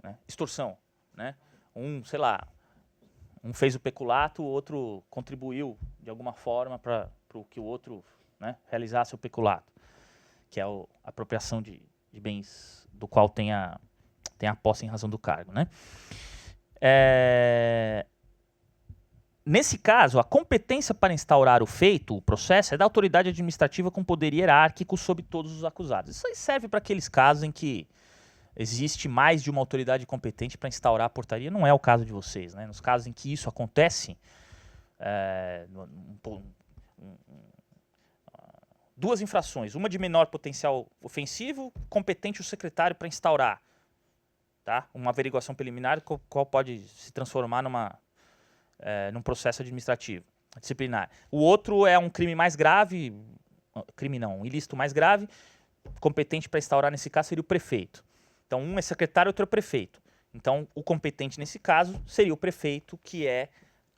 Né? Extorsão, né? Sei lá, um fez o peculato, o outro contribuiu de alguma forma para que o outro, né, realizasse o peculato, que é a apropriação de bens do qual tem a posse em razão do cargo, né? Nesse caso, a competência para instaurar o feito, o processo, é da autoridade administrativa com poder hierárquico sobre todos os acusados. Isso aí serve para aqueles casos em que existe mais de uma autoridade competente para instaurar a portaria. Não é o caso de vocês, né? Nos casos em que isso acontece, duas infrações, uma de menor potencial ofensivo, competente o secretário para instaurar, tá? Uma averiguação preliminar, qual pode se transformar num processo administrativo, disciplinar. O outro é um crime mais grave, um ilícito mais grave, competente para instaurar nesse caso seria o prefeito. Então, um é secretário, outro é prefeito. Então, o competente nesse caso seria o prefeito, que é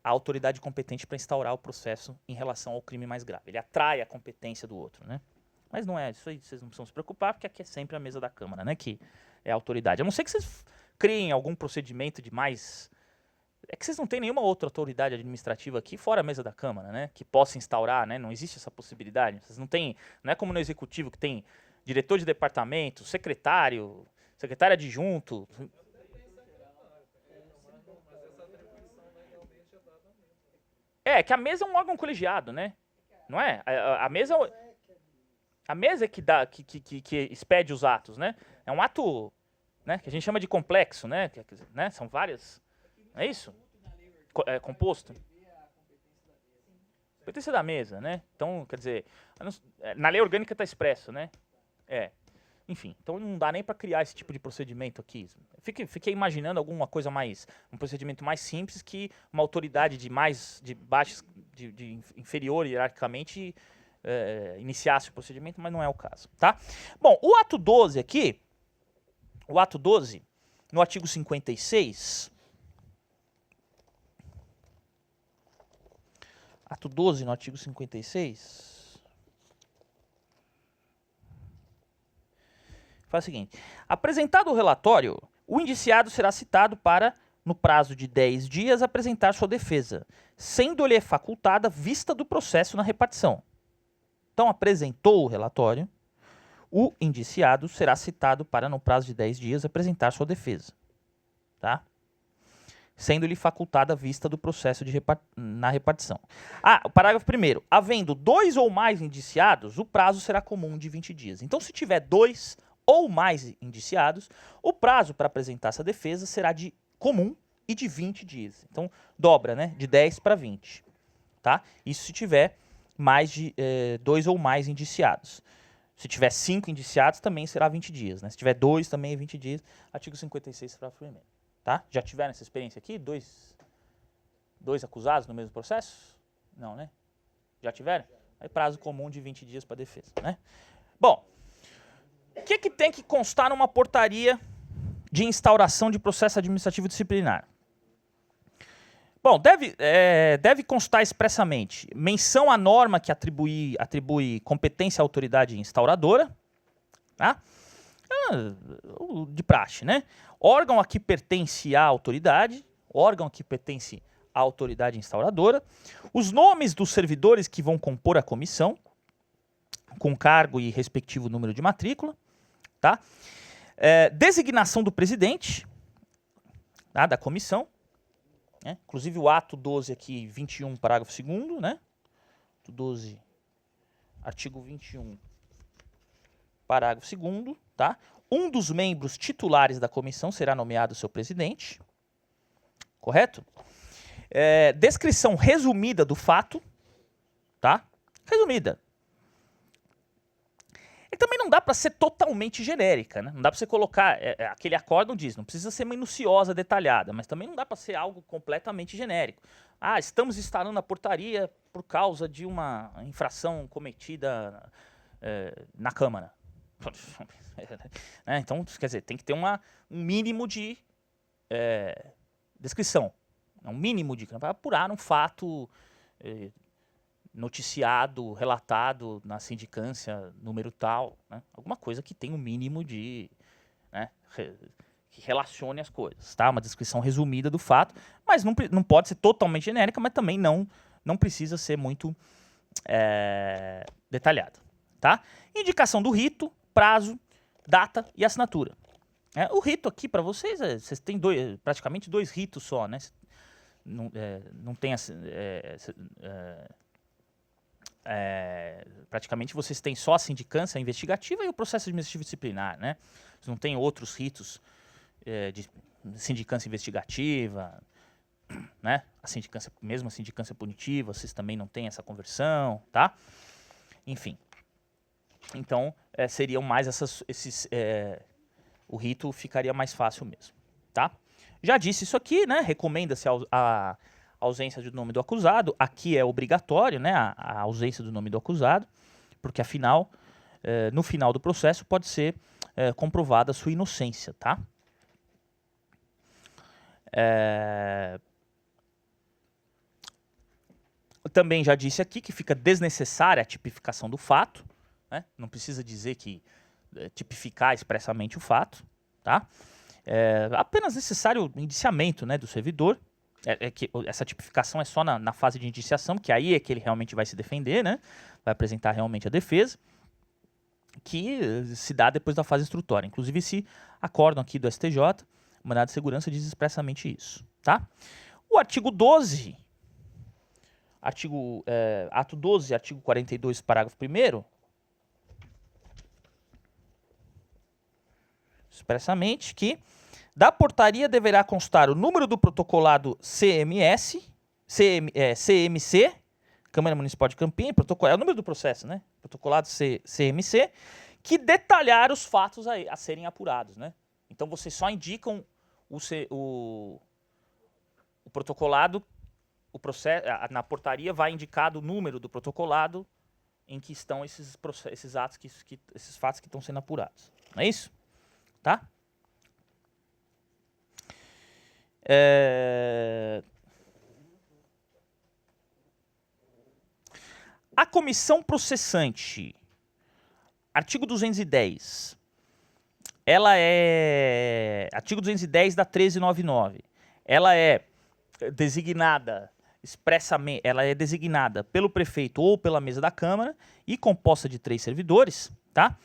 a autoridade competente para instaurar o processo em relação ao crime mais grave. Ele atrai a competência do outro, né? Mas não é isso aí, vocês não precisam se preocupar, porque aqui é sempre a mesa da Câmara, né? Que é a autoridade. A não ser que vocês criem algum procedimento de mais... É que vocês não têm nenhuma outra autoridade administrativa aqui, fora a mesa da Câmara, né? Que possa instaurar, né? Não existe essa possibilidade. Vocês não têm... Não é como no Executivo, que tem diretor de departamento, secretário adjunto. Que a mesa é um órgão colegiado, né? Não é? A mesa é que dá, que expede os atos, né? É um ato, né, que a gente chama de complexo, né? Né? São várias. Não é isso? É composto. Competência da mesa, né? Então, quer dizer, na lei orgânica está expresso, né? Enfim, então não dá nem para criar esse tipo de procedimento aqui. Fiquei imaginando um procedimento mais simples que uma autoridade de inferior hierarquicamente iniciasse o procedimento, mas não é o caso, tá? Bom, o ato 12 aqui, no artigo 56, ato 12 no artigo 56, faz o seguinte: apresentado o relatório, o indiciado será citado para, no prazo de 10 dias, apresentar sua defesa, sendo-lhe facultada vista do processo na repartição. Então, apresentou o relatório, o indiciado será citado para, no prazo de 10 dias, apresentar sua defesa, tá? Sendo-lhe facultada vista do processo na repartição. O parágrafo 1º. Havendo 2 ou mais indiciados, o prazo será comum de 20 dias. Então, se tiver 2 ou mais indiciados, o prazo para apresentar essa defesa será de comum e de 20 dias. Então, dobra, né? De 10 para 20. Tá? Isso se tiver mais de 2 ou mais indiciados. Se tiver 5 indiciados, também será 20 dias. Né? Se tiver 2, também é 20 dias. Artigo 56, parágrafo 1º. Tá? Já tiveram essa experiência aqui? Dois acusados no mesmo processo? Não, né? Já tiveram? É prazo comum de 20 dias para defesa. Né? Bom, o que tem que constar numa portaria de instauração de processo administrativo disciplinar? Bom, deve constar expressamente menção à norma que atribui competência à autoridade instauradora, tá? De praxe, né? Órgão a que pertence à autoridade, instauradora, os nomes dos servidores que vão compor a comissão, com cargo e respectivo número de matrícula, tá? Designação do presidente, tá, da comissão, né? Inclusive o ato 12 aqui, 21, parágrafo 2º, né? 12, artigo 21, parágrafo 2º, tá? Um dos membros titulares da comissão será nomeado seu presidente, correto? Descrição resumida do fato, tá? Resumida. E também não dá para ser totalmente genérica, né? Não dá para você colocar, aquele acórdão diz, não precisa ser minuciosa, detalhada, mas também não dá para ser algo completamente genérico. Ah, estamos instalando a portaria por causa de uma infração cometida na Câmara. Então, quer dizer, tem que ter um mínimo de descrição, um mínimo de para apurar um fato noticiado, relatado na sindicância, número tal, né? Alguma coisa que tenha um mínimo de, né, que relacione as coisas, tá? Uma descrição resumida do fato, mas não pode ser totalmente genérica, mas também não precisa ser muito detalhada, tá? Indicação do rito, prazo, data e assinatura. O rito aqui para vocês têm praticamente dois ritos só, né? Não tem praticamente vocês têm só a sindicância investigativa e o processo administrativo disciplinar, né? Vocês não têm outros ritos de sindicância investigativa, né? Mesmo a sindicância punitiva, vocês também não têm essa conversão, tá? Enfim. Então, seriam mais o rito ficaria mais fácil mesmo, tá? Já disse isso aqui, né? Recomenda-se a ausência do nome do acusado. Aqui é obrigatório, né? A ausência do nome do acusado, porque afinal, no final do processo pode ser comprovada a sua inocência, tá? Também já disse aqui que fica desnecessária a tipificação do fato, né? Não precisa dizer que tipificar expressamente o fato, tá? Apenas necessário o indiciamento, né, do servidor. Que essa tipificação é só na fase de indiciação, que aí é que ele realmente vai se defender, né? Vai apresentar realmente a defesa, que se dá depois da fase instrutória. Inclusive, esse acórdão aqui do STJ, o mandado de segurança, diz expressamente isso, tá? O artigo 12, ato 12, artigo 42, parágrafo 1º, expressamente que da portaria deverá constar o número do protocolado CMC, Câmara Municipal de Campinas, é o número do processo, né? Protocolado CMC, que detalhar os fatos a serem apurados, né? Então vocês só indicam o protocolado, o processo, na portaria vai indicado o número do protocolado em que estão esses fatos que estão sendo apurados. Não é isso? Tá? A comissão processante, artigo 210, artigo 210 da 1399, ela é designada expressamente, ela é designada pelo prefeito ou pela mesa da Câmara e composta de 3 servidores, tá?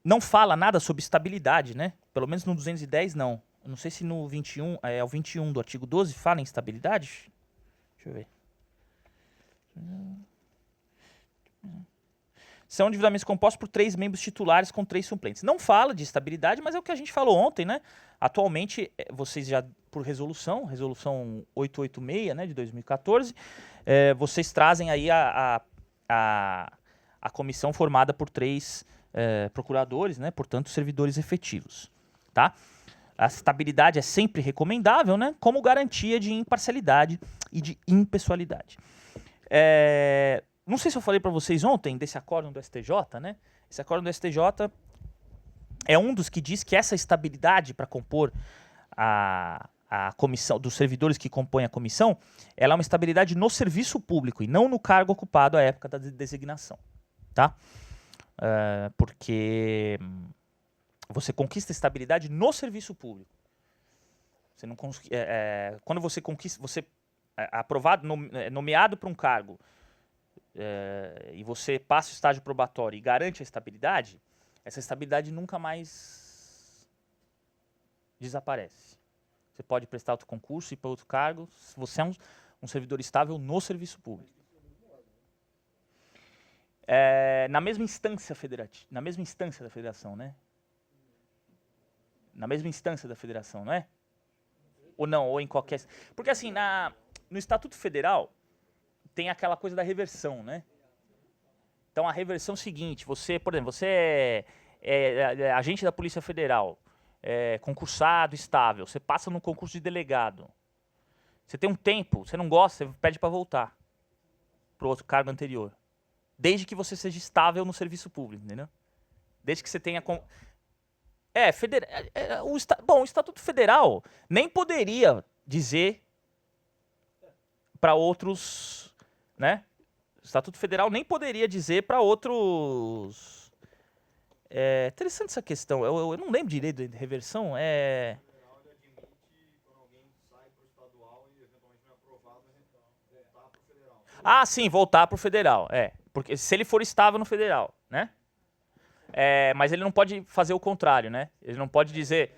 Não fala nada sobre estabilidade, né? Pelo menos no 210 não. Eu não sei se no 21, o 21 do artigo 12 fala em estabilidade. Deixa eu ver. São endividamentos compostos por 3 membros titulares com 3 suplentes. Não fala de estabilidade, mas é o que a gente falou ontem, né? Atualmente, vocês já, por resolução 886, né, de 2014, vocês trazem aí a comissão formada por 3 procuradores, né? Portanto, servidores efetivos, tá? A estabilidade é sempre recomendável, né? Como garantia de imparcialidade e de impessoalidade. Não sei se eu falei para vocês ontem desse acórdão do STJ, né? Esse acórdão do STJ é um dos que diz que essa estabilidade para compor a comissão, dos servidores que compõem a comissão, ela é uma estabilidade no serviço público e não no cargo ocupado à época da designação, tá? Porque você conquista estabilidade no serviço público. Você não quando você conquista, você é aprovado, nomeado para um cargo, e você passa o estágio probatório e garante a estabilidade, essa estabilidade nunca mais desaparece. Você pode prestar outro concurso e ir para outro cargo, se você é um servidor estável no serviço público. Na mesma instância federativa, na mesma instância da federação, né? Na mesma instância da federação, não é? Ou não, ou em qualquer... Porque assim, no Estatuto Federal tem aquela coisa da reversão, né? Então a reversão é o seguinte, você, por exemplo, você é agente da Polícia Federal, concursado, estável, você passa no concurso de delegado. Você tem um tempo, você não gosta, você pede para voltar pro outro cargo anterior. Desde que você seja estável no serviço público, entendeu? Desde que você tenha... Bom, o Estatuto Federal nem poderia dizer para outros, né? O Estatuto Federal nem poderia dizer para outros... interessante essa questão. Eu não lembro direito de reversão. Federal ele admite quando alguém sai para o estadual e eventualmente não é aprovado, voltar para o federal. Ah, sim, voltar pro federal. Porque se ele for estável no federal, né? Mas ele não pode fazer o contrário, né? Ele não pode dizer...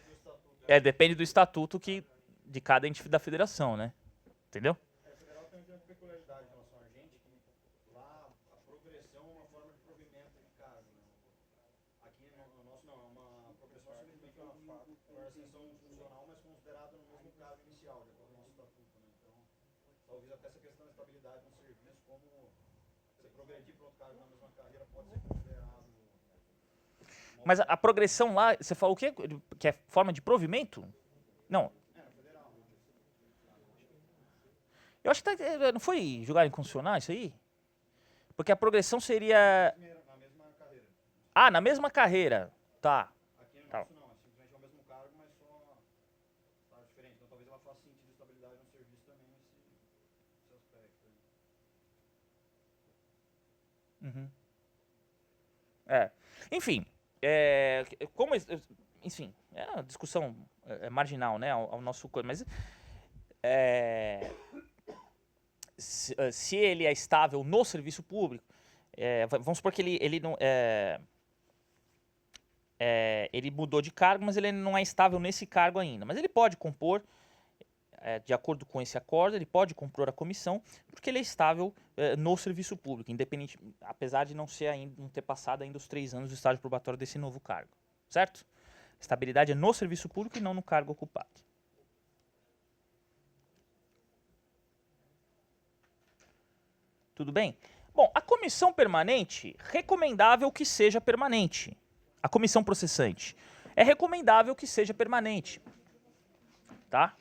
depende do estatuto de cada ente da federação, né? Entendeu? O federal tem uma peculiaridade em relação a gente, que lá a progressão é uma forma de provimento de cargo. Né? Aqui no nosso não, é uma progressão simplesmente uma ascensão funcional, mas considerada no mesmo cargo inicial, de acordo com o nosso estatuto. Né? Então, talvez até essa questão da estabilidade no serviço, como você progredir para outro cargo na mesma carreira, pode ser considerado... Mas a progressão lá, você falou o quê? Que é forma de provimento? Não. federal. Eu acho que não foi julgado inconstitucional isso aí? Porque a progressão seria... Na mesma carreira. Ah, na mesma carreira. Tá. Aqui no Tá. nosso não, é simplesmente o mesmo cargo, mas só está diferente. Então talvez ela faça sentido estabilidade no serviço também nesse aspecto. Uhum. Enfim, enfim, é uma discussão marginal, né, ao nosso coisa, mas se ele é estável no serviço público, vamos supor que ele não ele mudou de cargo, mas ele não é estável nesse cargo ainda, mas ele pode compor de acordo com esse acordo, ele pode compor a comissão, porque ele é estável no serviço público, independente, apesar de não ter passado ainda os 3 anos do estágio probatório desse novo cargo, certo? Estabilidade é no serviço público e não no cargo ocupado. Tudo bem? Bom, a comissão permanente, recomendável que seja permanente. A comissão processante, é recomendável que seja permanente, tá?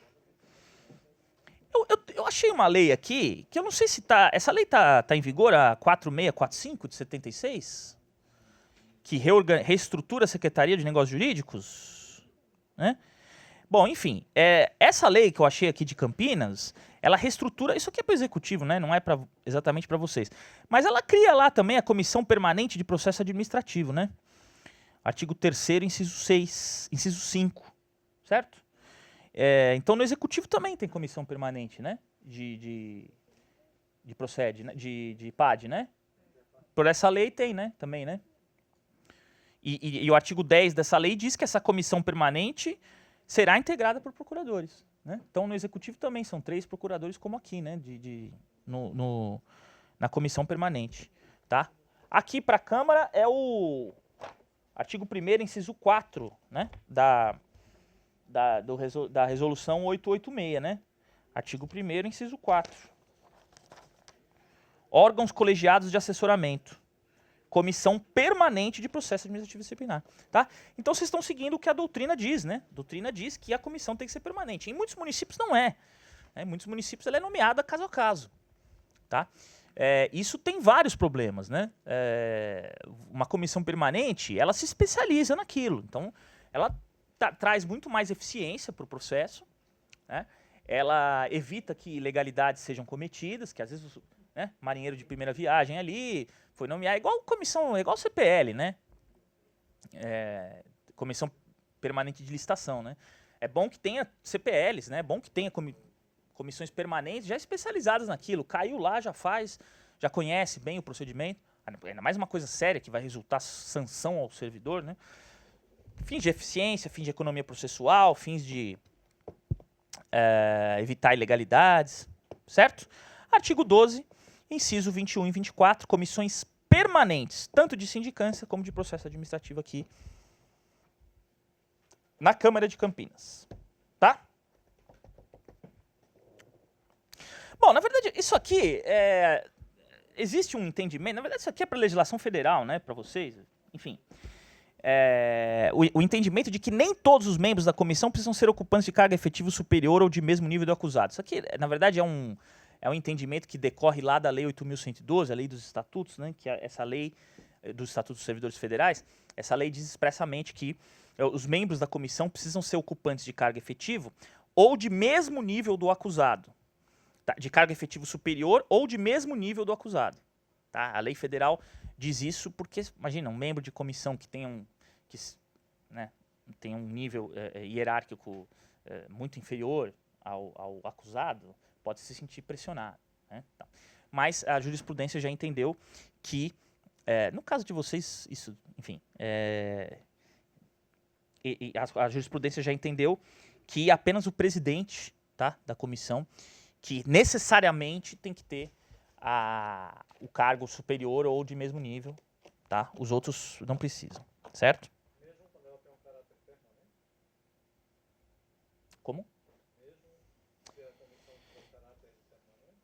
Eu achei uma lei aqui, que eu não sei se tá... Essa lei tá em vigor, a 4645 de 76? Que reestrutura a Secretaria de Negócios Jurídicos? Né? Bom, enfim, essa lei que eu achei aqui de Campinas, ela reestrutura... Isso aqui é para o Executivo, né? Não é exatamente para vocês. Mas ela cria lá também a Comissão Permanente de Processo Administrativo, né? Artigo 3º, inciso 6, inciso 5, certo? Então no Executivo também tem comissão permanente, né? De procede, né? De PAD, né? Por essa lei tem, né? Também, né? E o artigo 10 dessa lei diz que essa comissão permanente será integrada por procuradores, né? Então no Executivo também são 3 procuradores como aqui, né? Na comissão permanente, tá? Aqui para a Câmara é o artigo 1º, inciso 4, né? Da resolução 886, né? Artigo 1º, inciso 4. Órgãos colegiados de assessoramento. Comissão permanente de processo administrativo disciplinar, tá? Então vocês estão seguindo o que a doutrina diz, né? A doutrina diz que a comissão tem que ser permanente. Em muitos municípios não é. Em muitos municípios ela é nomeada caso a caso, tá? Isso tem vários problemas, né? Uma comissão permanente, ela se especializa naquilo. Então, ela traz muito mais eficiência para o processo, né? Ela evita que ilegalidades sejam cometidas, que às vezes marinheiro de primeira viagem ali foi nomear, igual CPL, né? Comissão Permanente de Licitação, né? É bom que tenha CPLs, né? É bom que tenha comissões permanentes já especializadas naquilo. Caiu lá, já conhece bem o procedimento. Ainda mais uma coisa séria que vai resultar sanção ao servidor, né? Fins de eficiência, fins de economia processual, fins de evitar ilegalidades, certo? Artigo 12, inciso 21 e 24, comissões permanentes, tanto de sindicância como de processo administrativo aqui na Câmara de Campinas, tá? Bom, na verdade, isso aqui existe um entendimento, na verdade isso aqui é para legislação federal, né, para vocês, enfim. O entendimento de que nem todos os membros da comissão precisam ser ocupantes de carga efetiva superior ou de mesmo nível do acusado. Isso aqui, na verdade, é um entendimento que decorre lá da Lei 8.112, a Lei dos Estatutos, né, que é essa lei dos Estatutos dos Servidores Federais. Essa lei diz expressamente que os membros da comissão precisam ser ocupantes de cargo efetivo ou de mesmo nível do acusado. Tá? De cargo efetivo superior ou de mesmo nível do acusado. Tá? A lei federal diz isso porque, imagina, um membro de comissão que tem tem um nível hierárquico muito inferior ao acusado, pode se sentir pressionado. Né? Tá. Mas a jurisprudência já entendeu que, no caso de vocês, isso, enfim, a jurisprudência já entendeu que apenas o presidente, tá, da comissão, que necessariamente tem que ter o cargo superior ou de mesmo nível, tá? Os outros não precisam, certo? Mesmo quando ela tem um caráter permanente? Como? Mesmo se a comissão tiver um caráter permanente?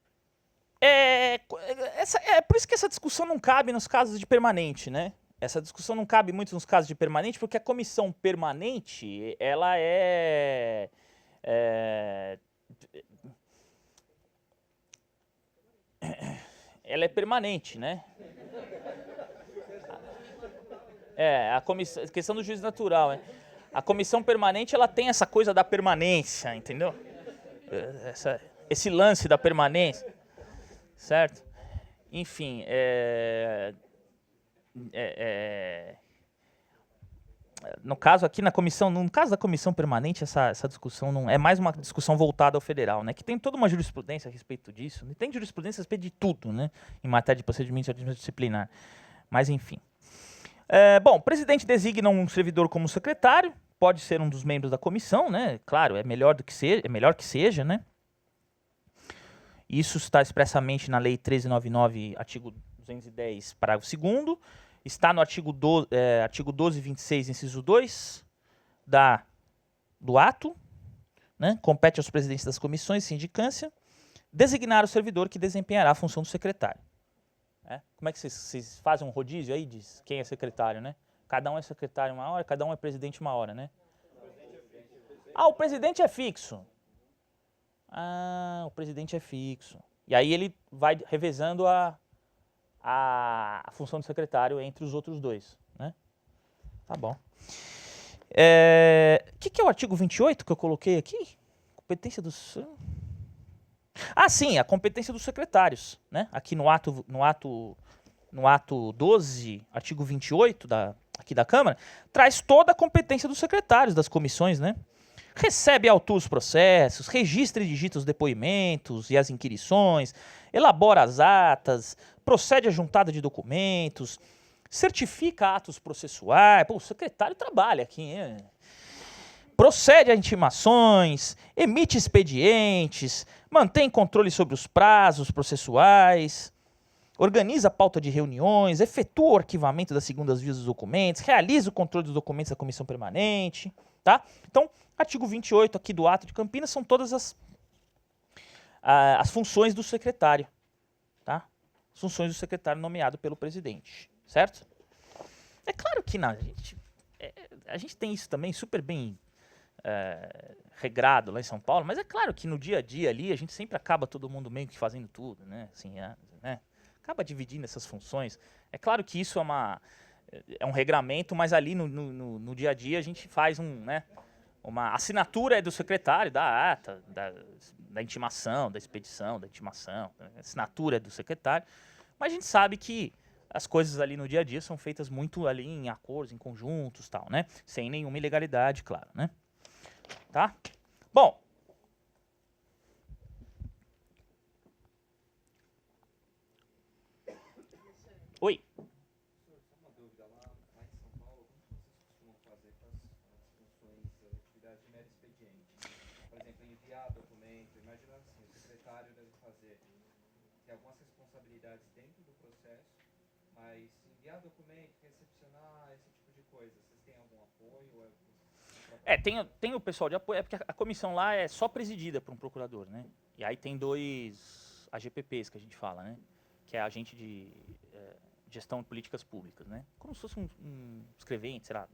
É por isso que essa discussão não cabe nos casos de permanente, né? Essa discussão não cabe muito nos casos de permanente, porque a comissão permanente, ela ela é permanente, né? A questão do juízo natural. A comissão permanente, ela tem essa coisa da permanência, entendeu? Esse lance da permanência, certo? Enfim, no caso aqui no caso da comissão permanente, essa discussão não é mais uma discussão voltada ao federal, né? Que tem toda uma jurisprudência a respeito disso, né? Tem jurisprudência a respeito de tudo, né? Em matéria de procedimento disciplinar. Mas enfim. Bom, o presidente designa um servidor como secretário, pode ser um dos membros da comissão, né? Claro, é melhor que seja, né? Isso está expressamente na Lei 1399, artigo 210, parágrafo 2º. Está no artigo 1226, inciso 2, do ato, né? Compete aos presidentes das comissões de sindicância designar o servidor que desempenhará a função do secretário. Como é que vocês fazem um rodízio aí de quem é secretário, né? Cada um é secretário uma hora, cada um é presidente uma hora, né? O presidente é fixo. O presidente é fixo. E aí ele vai revezando a função do secretário entre os outros dois, né? Tá bom. O que é o artigo 28 que eu coloquei aqui? Competência dos... sim, a competência dos secretários, né? Aqui no ato 12, artigo 28 aqui da Câmara, traz toda a competência dos secretários das comissões, né? Recebe e autua os processos, registra e digita os depoimentos e as inquirições, elabora as atas, procede à juntada de documentos, certifica atos processuais. O secretário trabalha aqui, hein? Procede a intimações, emite expedientes, mantém controle sobre os prazos processuais, organiza a pauta de reuniões, efetua o arquivamento das segundas vias dos documentos, realiza o controle dos documentos da comissão permanente, tá? Então, artigo 28 aqui do ato de Campinas são todas as funções do secretário, tá? As funções do secretário nomeado pelo presidente, certo? É claro que a gente tem isso também super bem regrado lá em São Paulo, mas é claro que no dia a dia ali a gente sempre acaba todo mundo meio que fazendo tudo, né? Assim, né? Acaba dividindo essas funções. É claro que isso é um regramento, mas ali no dia a dia a gente faz uma assinatura do secretário, da ata, da intimação, da expedição, da intimação, a assinatura é do secretário, mas a gente sabe que as coisas ali no dia a dia são feitas muito ali em acordos, em conjuntos, tal, né? Sem nenhuma ilegalidade, claro, né? Tá? Bom. Oi. Só uma dúvida, lá em São Paulo, como que vocês costumam fazer com as funções, atividades de mero expediente? Por exemplo, enviar documento, imagina assim, o secretário deve ter algumas responsabilidades dentro do processo, mas enviar documento, recepcionar, esse tipo de coisa, vocês têm algum apoio? Tem o pessoal de apoio, porque a comissão lá é só presidida por um procurador, né? E aí tem 2 AGPPs que a gente fala, né? que é agente de gestão de políticas públicas, né? Como se fosse um escrevente, sei lá,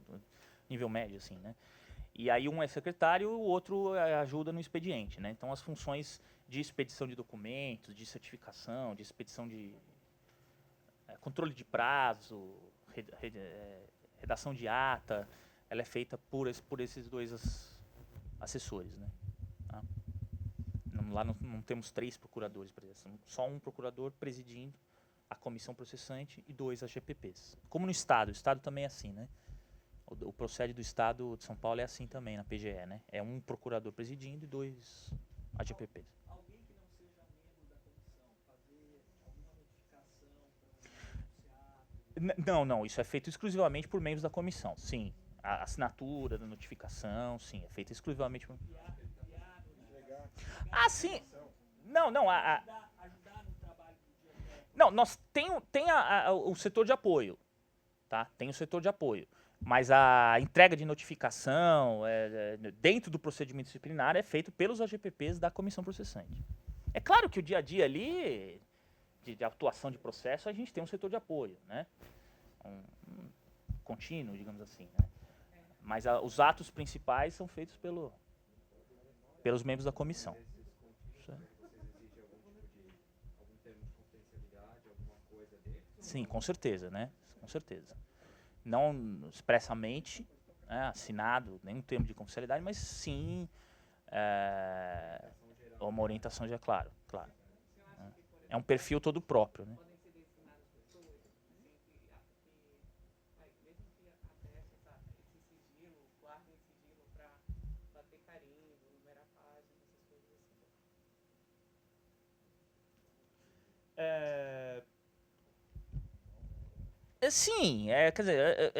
nível médio, assim, né? E aí um é secretário e o outro ajuda no expediente, né? Então as funções de expedição de documentos, de certificação, de expedição de controle de prazo, redação de ata, ela é feita por esses dois assessores, né? Tá? Lá não temos 3 procuradores, por exemplo, só um procurador presidindo a comissão processante e 2 AGPPs. Como no Estado, o Estado também é assim, né? O procede do Estado de São Paulo é assim também, na PGE, né? É um procurador presidindo e 2 AGPPs. Alguém que não seja membro da comissão fazer alguma notificação para um enunciado? Não, isso é feito exclusivamente por membros da comissão, sim. A assinatura da notificação, sim, é feita exclusivamente por... Ah, sim! Não, Ajudar no trabalho do dia a dia. não, nós tem o setor de apoio, tá? Tem o setor de apoio. Mas a entrega de notificação dentro do procedimento disciplinar é feito pelos AGPPs da comissão processante. É claro que o dia a dia ali, de atuação de processo, a gente tem um setor de apoio, né? Um contínuo, digamos assim, né? Mas os atos principais são feitos pelos membros da comissão. Vocês exigem algum termo de confidencialidade, alguma coisa dele? Sim, com certeza, né? Com certeza. Não expressamente assinado, nenhum termo de confidencialidade, mas sim uma orientação já, claro. É um perfil todo próprio, né? Podem ser destinadas pessoas, mesmo que acesse esse sigilo, guardem esse sigilo para bater carimbo, numerar páginas, essas coisas assim. Sim, quer dizer,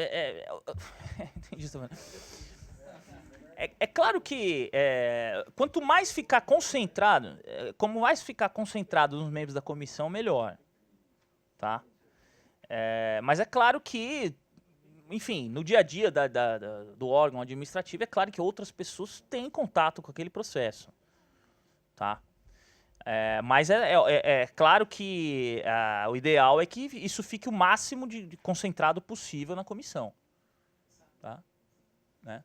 entendi também. É claro que quanto mais ficar concentrado, como mais ficar concentrado nos membros da comissão, melhor, tá? Mas é claro que, enfim, no dia a dia do órgão administrativo, é claro que outras pessoas têm contato com aquele processo, tá? Mas é claro que o ideal é que isso fique o máximo de concentrado possível na comissão, tá? Né?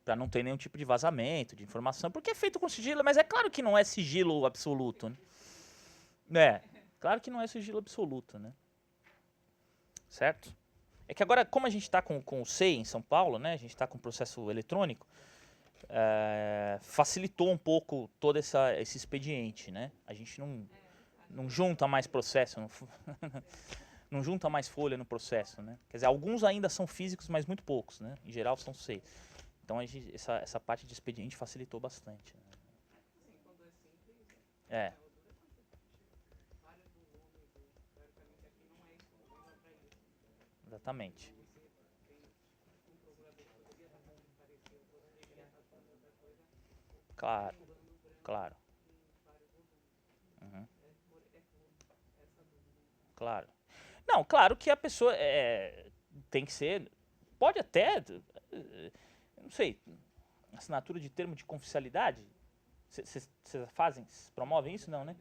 Para não ter nenhum tipo de vazamento de informação, porque é feito com sigilo, mas é claro que não é sigilo absoluto, né? Claro que não é sigilo absoluto, né? Certo? É que agora, como a gente está com o SEI em São Paulo, né? A gente está com o processo eletrônico, facilitou um pouco todo esse expediente, né? A gente não junta mais processo, não junta mais folha no processo, né? Quer dizer, alguns ainda são físicos, mas muito poucos, né? Em geral são 6. Então essa parte de expediente facilitou bastante. Né? Sim, quando é simples, vários volumes, teoricamente aqui não é exclusiva para isso. Exatamente. Você tem um procurador que poderia estar comparecer, outro poderia estar fazendo outra coisa. Claro. Em Claro. vários volumes. Uhum. Essa dúvida. Claro. Não, claro que a pessoa tem que ser... Pode até... não sei, assinatura de termo de confidencialidade? Vocês promovem isso? Não, né?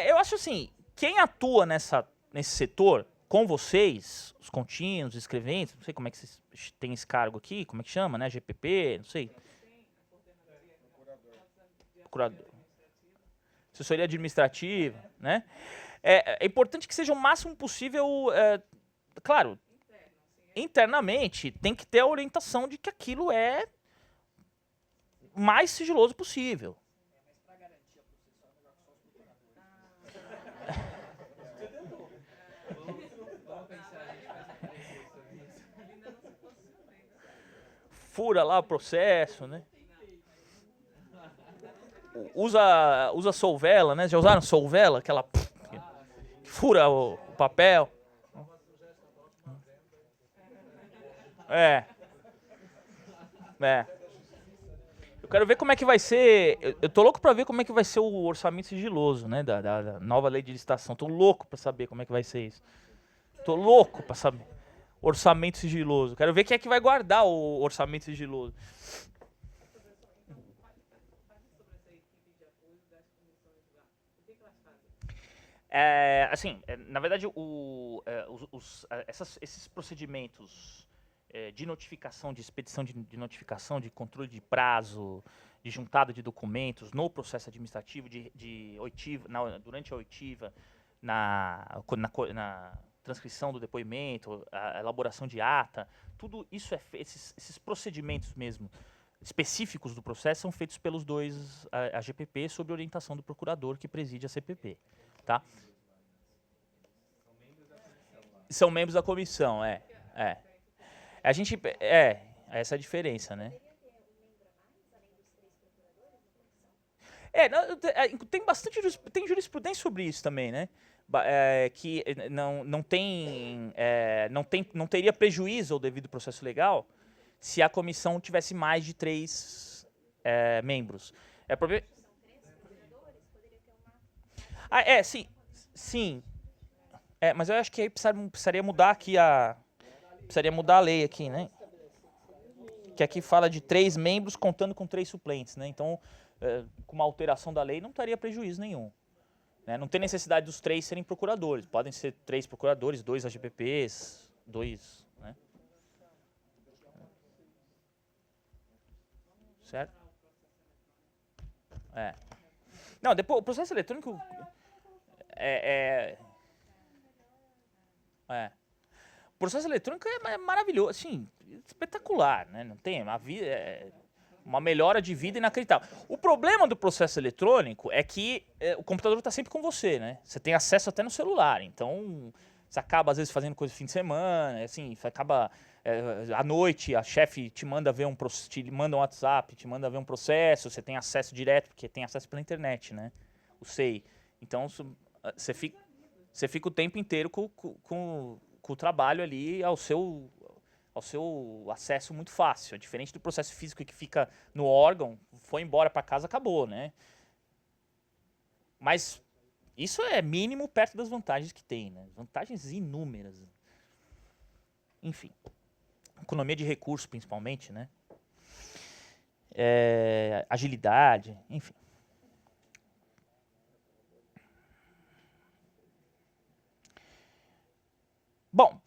Eu acho assim, quem atua nesse setor, com vocês, os contínuos, os escreventes, não sei como é que vocês têm esse cargo aqui, como é que chama, né? GPP, não sei. Procurador. Assessoria administrativa, né? É importante que seja o máximo possível, claro, internamente tem que ter a orientação de que aquilo é o mais sigiloso possível. Mas para garantia processual é melhor que só os procuradores. Vamos pensar, a gente faz um parecer sobre isso. Ainda não se posiciona ainda. Fura lá o processo, né? Usa solvela, né? Já usaram solvela? Aquela que fura o papel. Eu quero ver como é que vai ser. Eu tô louco pra ver como é que vai ser o orçamento sigiloso, né? Da nova lei de licitação. Tô louco pra saber como é que vai ser isso. Tô louco pra saber. Orçamento sigiloso. Quero ver quem é que vai guardar o orçamento sigiloso. Fale sobre essa equipe de apoio das comissões lá. Por que elas fazem Na verdade, esses procedimentos de notificação, de expedição de notificação, de controle de prazo, de juntada de documentos no processo administrativo, de oitiva, durante a oitiva, na transcrição do depoimento, a elaboração de ata, tudo isso esses procedimentos mesmo específicos do processo são feitos pelos dois AGPP sob orientação do procurador que preside a CPP, tá? São membros da comissão, A gente essa é a diferença, né? Tem bastante tem jurisprudência sobre isso também, né? Que não teria prejuízo ao devido processo legal se a comissão tivesse mais de 3 membros. Sim. Mas eu acho que aí precisaria mudar aqui precisaria mudar a lei aqui, né? Que aqui fala de 3 membros contando com 3 suplentes, né? Então, com uma alteração da lei não estaria prejuízo nenhum. Né? Não tem necessidade dos 3 serem procuradores. Podem ser 3 procuradores, 2 AGPPs, 2, né? Certo? Não, depois o processo eletrônico o processo eletrônico é maravilhoso, assim, espetacular, né? Não tem uma melhora de vida inacreditável. O problema do processo eletrônico é que o computador está sempre com você, né? Você tem acesso até no celular, então você acaba às vezes fazendo coisa no fim de semana, assim, você acaba à noite a chefe te manda ver te manda um WhatsApp, te manda ver um processo, você tem acesso direto porque tem acesso pela internet, né? O SEI. Então você fica o tempo inteiro com o trabalho ali ao seu acesso muito fácil. É diferente do processo físico que fica no órgão, foi embora para casa, acabou, né? Mas isso é mínimo perto das vantagens que tem, né? Vantagens inúmeras. Enfim. Economia de recursos, principalmente, né? Agilidade, enfim. Bom,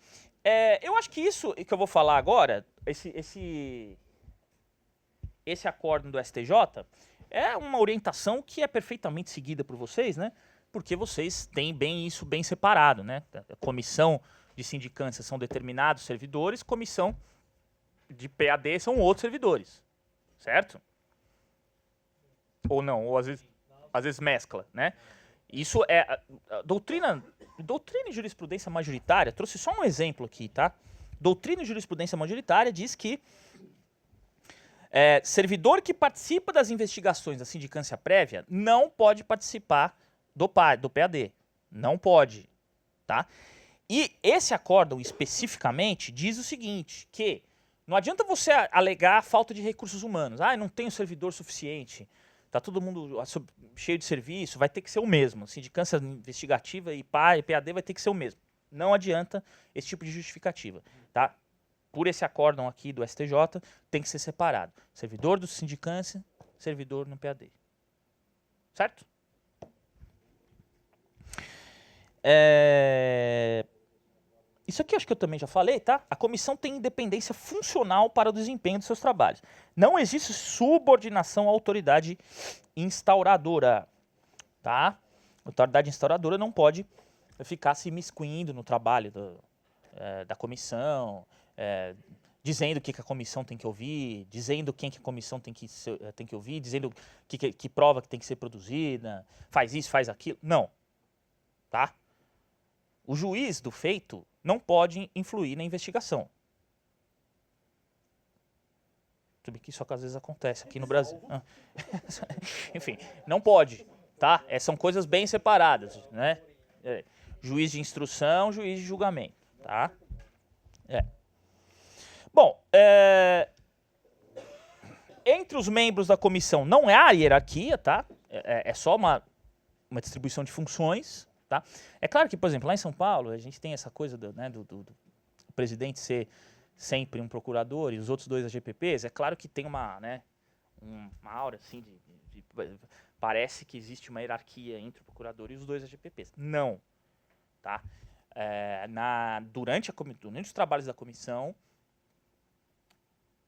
eu acho que isso que eu vou falar agora, esse acórdão do STJ, é uma orientação que é perfeitamente seguida por vocês, né? Porque vocês têm isso bem separado, né? A comissão de sindicância são determinados servidores, comissão de PAD são outros servidores, certo? Ou não, ou às vezes mescla, né? Isso é a doutrina e jurisprudência majoritária, trouxe só um exemplo aqui, tá? Doutrina e jurisprudência majoritária diz que servidor que participa das investigações da sindicância prévia não pode participar do PAD. Não pode, tá? E esse acórdão especificamente diz o seguinte, que não adianta você alegar falta de recursos humanos. Não tenho servidor suficiente, tá todo mundo cheio de serviço, vai ter que ser o mesmo. Sindicância investigativa e PAD vai ter que ser o mesmo. Não adianta esse tipo de justificativa, tá? Por esse acórdão aqui do STJ, tem que ser separado. Servidor do sindicância, servidor no PAD. Certo? Isso aqui acho que eu também já falei, tá? A comissão tem independência funcional para o desempenho dos seus trabalhos. Não existe subordinação à autoridade instauradora, tá? A autoridade instauradora não pode ficar se imiscuindo no trabalho da comissão, dizendo o que a comissão tem que ouvir, dizendo quem que a comissão tem que ouvir, dizendo que prova que tem que ser produzida, faz isso, faz aquilo. Não, tá? O juiz do feito não pode influir na investigação. Tudo que isso às vezes acontece aqui no Brasil. Enfim, não pode, tá? São coisas bem separadas, né? Juiz de instrução, juiz de julgamento, tá? Bom, entre os membros da comissão não há hierarquia, tá? É só uma distribuição de funções, tá? É claro que, por exemplo, lá em São Paulo, a gente tem essa coisa do presidente ser sempre um procurador e os outros 2 AGPPs. É claro que tem uma aura assim, Parece que existe uma hierarquia entre o procurador e os dois AGPPs. Não. Tá? Durante os trabalhos da comissão,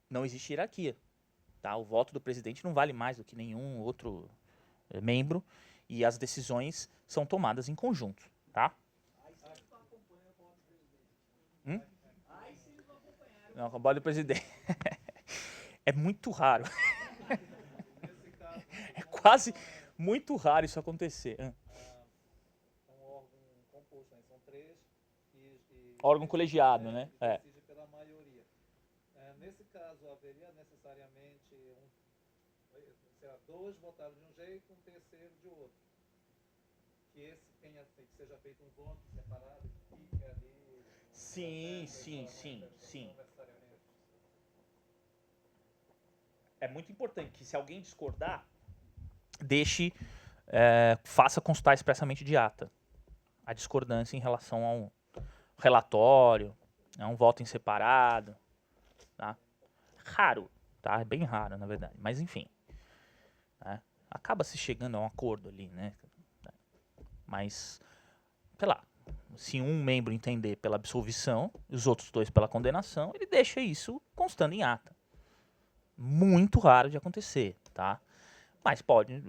não existe hierarquia. Tá? O voto do presidente não vale mais do que nenhum outro membro e as decisões são tomadas em conjunto. Tá? Não, com o voto do presidente. É muito raro. É quase muito raro isso acontecer. Um órgão composto, né? São 3 e Órgão colegiado, né? E É. decide pela maioria. Nesse caso, haveria necessariamente será 2 votados de um jeito, um terceiro de outro. Que seja feito um voto separado, que fique ali. Sim. Não necessariamente. É muito importante que, se alguém discordar, faça constar expressamente de ata a discordância em relação a um relatório, a um voto em separado. Tá? Raro, tá? É bem raro, na verdade. Mas, enfim. Né? Acaba se chegando a um acordo ali, né? Mas, sei lá, se um membro entender pela absolvição e os outros 2 pela condenação, ele deixa isso constando em ata. Muito raro de acontecer, tá? Mas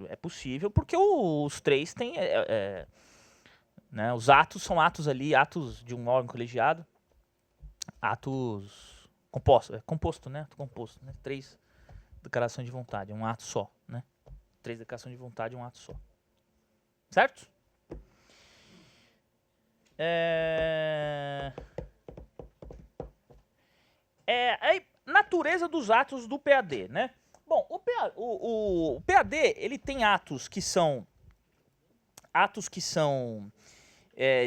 é possível, porque os 3 têm, né, os atos são atos ali, atos de um órgão colegiado, atos composto, né? Ato composto, né? 3 declarações de vontade, um ato só, né? 3 declarações de vontade, um ato só. Certo? Aí, natureza dos atos do PAD, né? Bom, o PAD, ele tem atos que são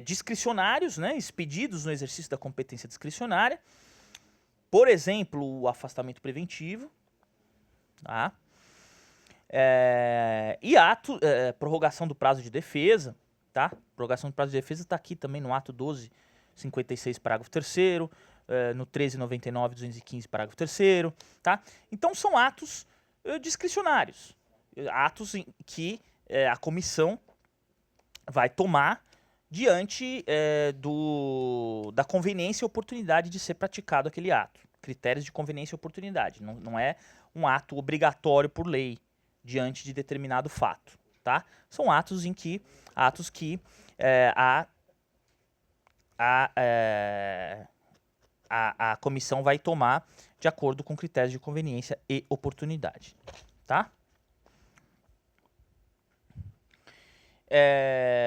discricionários, né? Expedidos no exercício da competência discricionária. Por exemplo, o afastamento preventivo. Tá? Prorrogação do prazo de defesa. Tá? Prorrogação do prazo de defesa está aqui também no ato 1256, parágrafo 3º. No 1399, 215, parágrafo 3º, tá? Então são atos discricionários, atos que a comissão vai tomar diante da conveniência e oportunidade de ser praticado aquele ato. Critérios de conveniência e oportunidade. Não é um ato obrigatório por lei diante de determinado fato, tá? São atos que a comissão vai tomar de acordo com critérios de conveniência e oportunidade. Tá?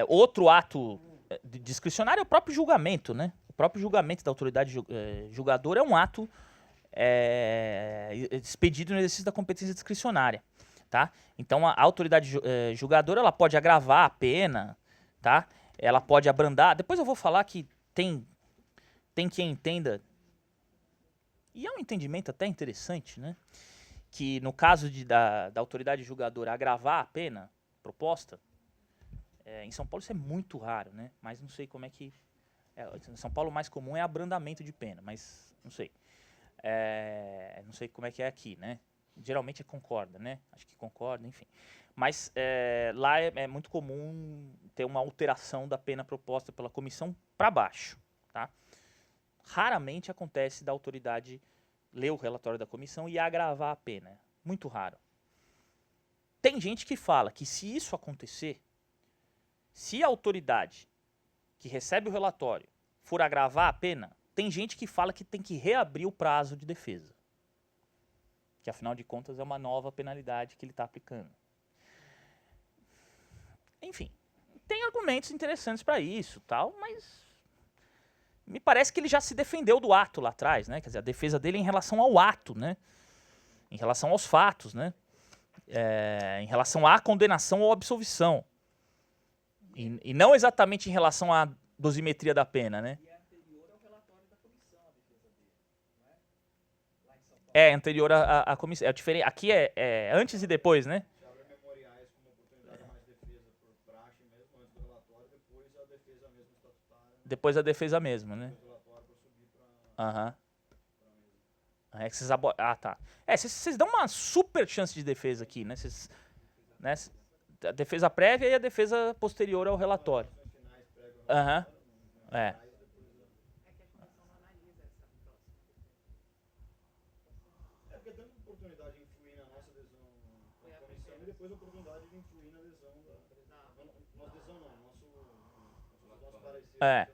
Outro ato discricionário é o próprio julgamento. Né? O próprio julgamento da autoridade julgadora é um ato expedido no exercício da competência discricionária. Tá? Então, a autoridade julgadora ela pode agravar a pena, tá? Ela pode abrandar. Depois eu vou falar que tem quem entenda, e é um entendimento até interessante, né? Que no caso da autoridade julgadora agravar a pena proposta, em São Paulo isso é muito raro, né? Mas não sei como é que... em São Paulo o mais comum é abrandamento de pena, mas não sei. Não sei como é que é aqui, né? Geralmente concorda, né? Acho que concorda, enfim. Mas lá é muito comum ter uma alteração da pena proposta pela comissão para baixo, tá? Raramente acontece da autoridade ler o relatório da comissão e agravar a pena. Muito raro. Tem gente que fala que se isso acontecer, se a autoridade que recebe o relatório for agravar a pena, tem gente que fala que tem que reabrir o prazo de defesa. Que afinal de contas é uma nova penalidade que ele está aplicando. Enfim, tem argumentos interessantes para isso, tal, mas me parece que ele já se defendeu do ato lá atrás, né? Quer dizer, a defesa dele é em relação ao ato, né? Em relação aos fatos, né? Em relação à condenação ou absolvição. E não exatamente em relação à dosimetria da pena, né? E é anterior ao relatório da comissão, a defesa dele, não é? Lá em São Paulo. É anterior à comissão. É diferente. Aqui é antes e depois, né? Se abre memoriais como oportunidade mais defesa por praxe mesmo, antes do relatório, depois a defesa mesmo estatutária. Depois a defesa mesmo, né? Depois do relatório para subir para Aham. a mesa. Tá. Vocês dão uma super chance de defesa aqui, né? né? A defesa prévia e a defesa posterior ao relatório. Aham. É. É que a comissão não analisa essa próxima defesa. É porque temos oportunidade de influir na nossa adesão Foi à a comissão primeira. e depois a oportunidade de influir na adesão da. Nossa adesão não, nosso parecer. É.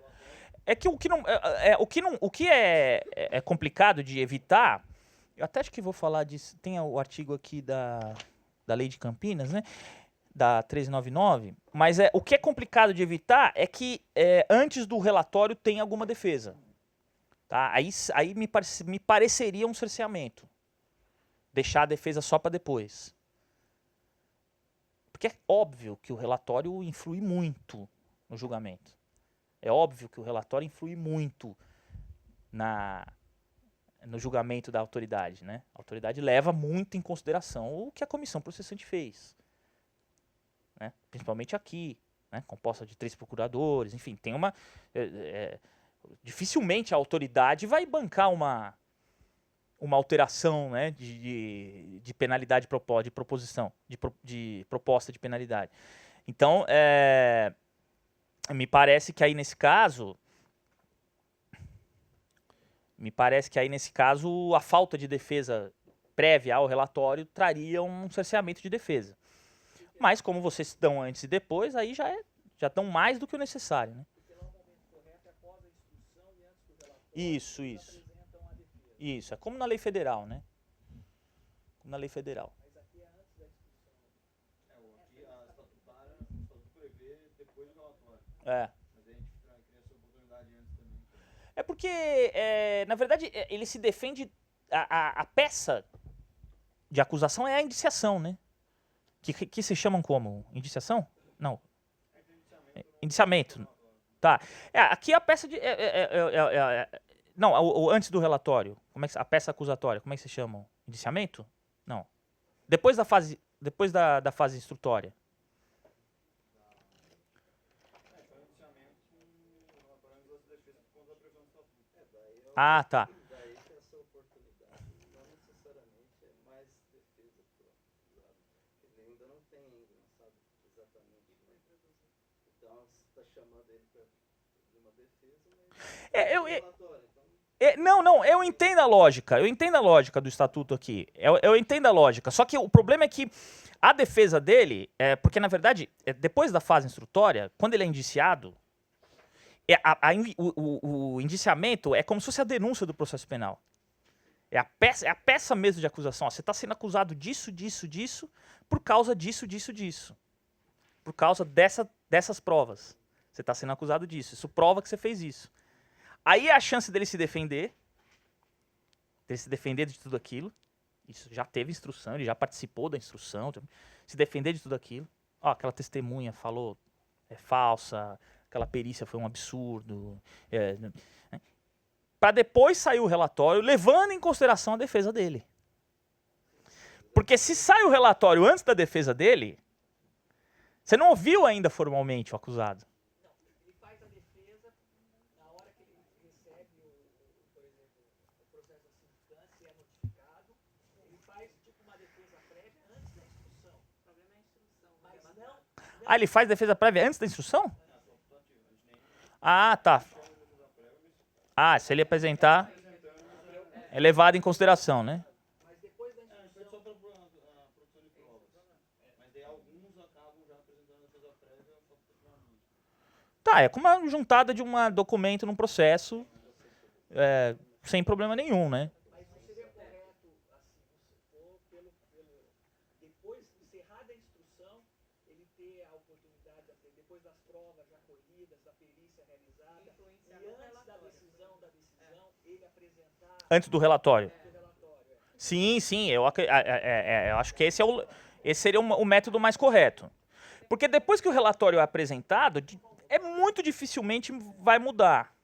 É que o que não o que é complicado de evitar, eu até acho que vou falar disso, tem o artigo aqui da Lei de Campinas, né? Da 1399, mas o que é complicado de evitar é que antes do relatório tem alguma defesa. Tá? Aí me pareceria um cerceamento. Deixar a defesa só para depois. Porque é óbvio que o relatório influi muito no julgamento. É óbvio que o relatório influi muito no julgamento da autoridade, né? A autoridade leva muito em consideração o que a comissão processante fez. Né? Principalmente aqui, né? Composta de 3 procuradores, enfim, tem uma... dificilmente a autoridade vai bancar uma alteração, né, de penalidade de proposição, de proposta de penalidade. Então, me parece que aí nesse caso, a falta de defesa prévia ao relatório traria um cerceamento de defesa. Mas como vocês dão antes e depois, aí já dão mais do que o necessário, né? Porque lá o momento correto é após a instrução e antes do relatório. Isso. Apresentam a defesa. Isso, é como na lei federal, né? Como na lei federal. Mas aqui é antes da instrução. Aqui a estatutária, o estatuto prevê depois do relatório. É. Mas a gente cria essa oportunidade antes também. É porque, na verdade, ele se defende... A peça de acusação é a indiciação, né? Que se chamam como? Indiciação? Não. Indiciamento. Tá. Aqui a peça de... não, o antes do relatório. Como é que, a peça acusatória, como é que se chamam? Indiciamento? Não. Depois da fase instrutória. Ah, tá. Daí que essa oportunidade não necessariamente é mais defesa pro acusado. Ele ainda não tem, não sabe exatamente. Então você está chamando ele para uma defesa, mas relatório. Então, Não, eu entendo a lógica do estatuto aqui. Eu entendo a lógica. Só que o problema é que a defesa dele, porque na verdade, depois da fase instrutória, quando ele é indiciado, o indiciamento é como se fosse a denúncia do processo penal. É a peça mesmo de acusação. Ó, você está sendo acusado disso, por causa disso. Por causa dessas provas. Você está sendo acusado disso. Isso prova que você fez isso. Aí é a chance dele se defender de tudo aquilo. Isso já teve instrução, ele já participou da instrução. Se defender de tudo aquilo. Ó, aquela testemunha falou, é falsa, aquela perícia foi um absurdo. Para depois sair o relatório, levando em consideração a defesa dele. Porque se sai o relatório antes da defesa dele, você não ouviu ainda formalmente o acusado. Ele faz a defesa na hora que ele recebe, por exemplo, o processo de sindicância, é notificado. Ele faz tipo uma defesa prévia antes da instrução. O problema é a instrução. Mas mas não. Ah, ele faz defesa prévia antes da instrução? Ah, tá. Ah, se ele apresentar, é levado em consideração, né? Mas depois da instrução. Isso é só para a produção de provas. Mas daí alguns acabam já apresentando a defesa prévia só para Tá, é como uma juntada de um documento num processo, sem problema nenhum, né? Mas não seria correto, assim, supor, depois de encerrada a instrução, ele ter a oportunidade, depois das provas já colhidas, da perícia realizada, Influenciar e no antes da relatório. decisão, ele apresentar Antes do relatório. o relatório. Sim, eu acho que esse seria o método mais correto. Porque depois que o relatório é apresentado, muito dificilmente vai mudar.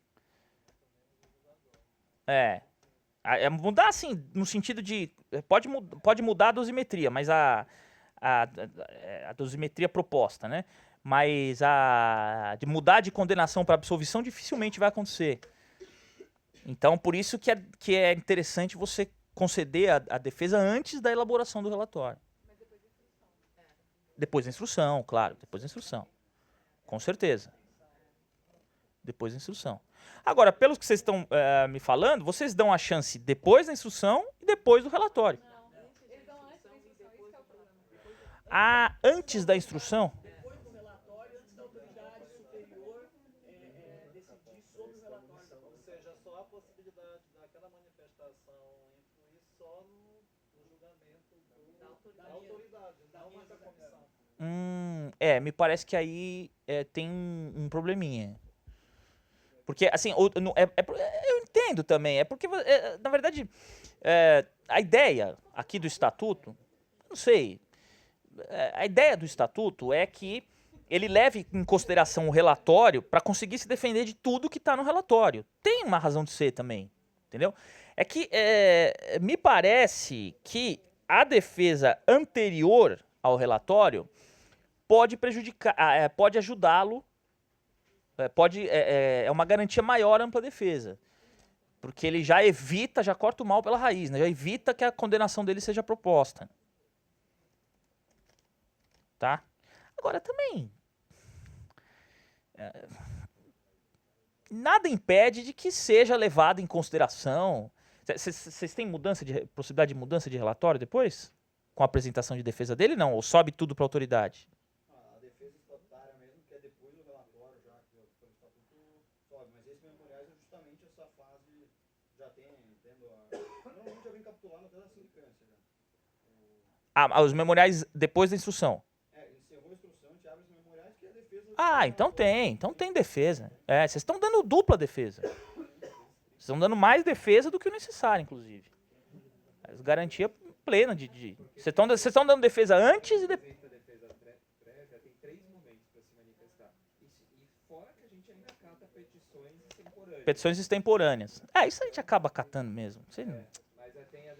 Mudar assim, no sentido de... Pode mudar a dosimetria, mas a dosimetria proposta, né? Mas de mudar de condenação para absolvição dificilmente vai acontecer. Então, por isso que é interessante você conceder a defesa antes da elaboração do relatório. Depois da instrução, claro, depois da instrução. Com certeza. Depois da instrução. Agora, pelo que vocês estão me falando, vocês dão a chance depois da instrução e depois do relatório. Eles dão antes da instrução, isso que é o problema. Ah, antes da instrução? Depois do relatório, antes da autoridade superior decidir sobre o relatório da Ou seja, só a possibilidade daquela manifestação influir só no julgamento da autoridade, não mais da comissão. Me parece que aí tem um probleminha. Porque, assim, eu entendo também, é porque, na verdade, a ideia aqui do estatuto, não sei, a ideia do estatuto é que ele leve em consideração o relatório para conseguir se defender de tudo que está no relatório. Tem uma razão de ser também, entendeu? É que me parece que a defesa anterior ao relatório pode prejudicar, pode ajudá-lo, é uma garantia maior à ampla defesa. Porque ele já evita, já corta o mal pela raiz, né? Já evita que a condenação dele seja proposta. Tá? Agora também, nada impede de que seja levado em consideração. Vocês têm possibilidade de mudança de relatório depois? Com a apresentação de defesa dele, não? Ou sobe tudo para a autoridade? A defesa estatutária mesmo, que é depois do relatório, já que o estatuto sobe. Mas esses memoriais é justamente essa fase, já normalmente já vem capitulado até da sindicância. Os memoriais depois da instrução. Encerrou a instrução, a gente abre os memoriais, que é a defesa... Então tem defesa. Vocês estão dando dupla defesa. Vocês estão dando mais defesa do que o necessário, inclusive. Garantia plena de vocês estão dando defesa antes e depois. A defesa prévia tem 3 momentos para se manifestar. E fora que a gente ainda cata petições extemporâneas. Petições extemporâneas. Isso a gente acaba catando mesmo. Mas tem a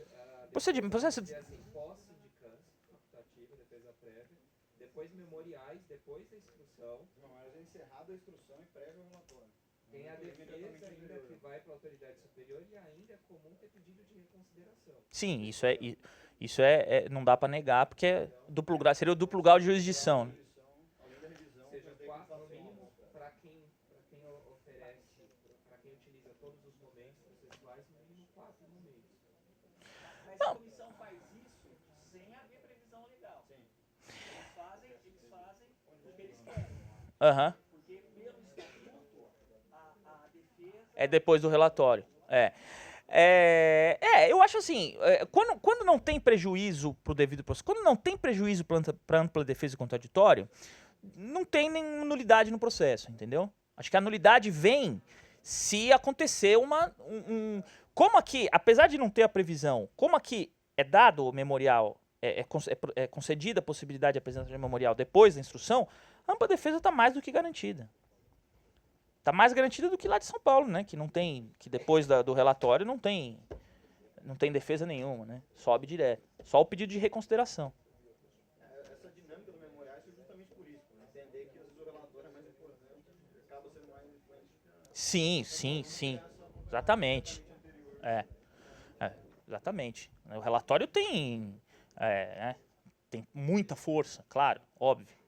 Procedimento. assim, pós-sindicância, facultativa, defesa prévia, depois memoriais, depois da instrução. Não, mas é encerrada a instrução e prévio ao relatório. Tem a defesa ainda que vai para a autoridade superior e ainda é comum ter pedido de reconsideração. Sim, isso não dá para negar, porque seria o duplo grau de jurisdição. Né? Ou seja, 4 no mínimo para quem oferece, para quem utiliza todos os momentos processuais, no mínimo 4 momentos. Mas a comissão faz isso sem haver previsão legal. Eles fazem o que eles querem. Porque pelo estatuto, a defesa... É depois do relatório. Eu acho assim, quando não tem prejuízo para o devido processo, quando não tem prejuízo para ampla defesa e contraditório, não tem nenhuma nulidade no processo, entendeu? Acho que a nulidade vem se acontecer como aqui, apesar de não ter a previsão, como aqui é dado o memorial, é concedida a possibilidade de apresentação de memorial depois da instrução, a ampla defesa está mais do que garantida. Está mais garantida do que lá de São Paulo, né? Que depois do relatório não tem defesa nenhuma, né? Sobe direto. Só o pedido de reconsideração. Essa dinâmica do memorial é justamente por isso, né? Entender que às vezes o relatório é mais importante, acaba sendo mais influente. Sim. Exatamente. Exatamente. O relatório tem muita força, claro, óbvio.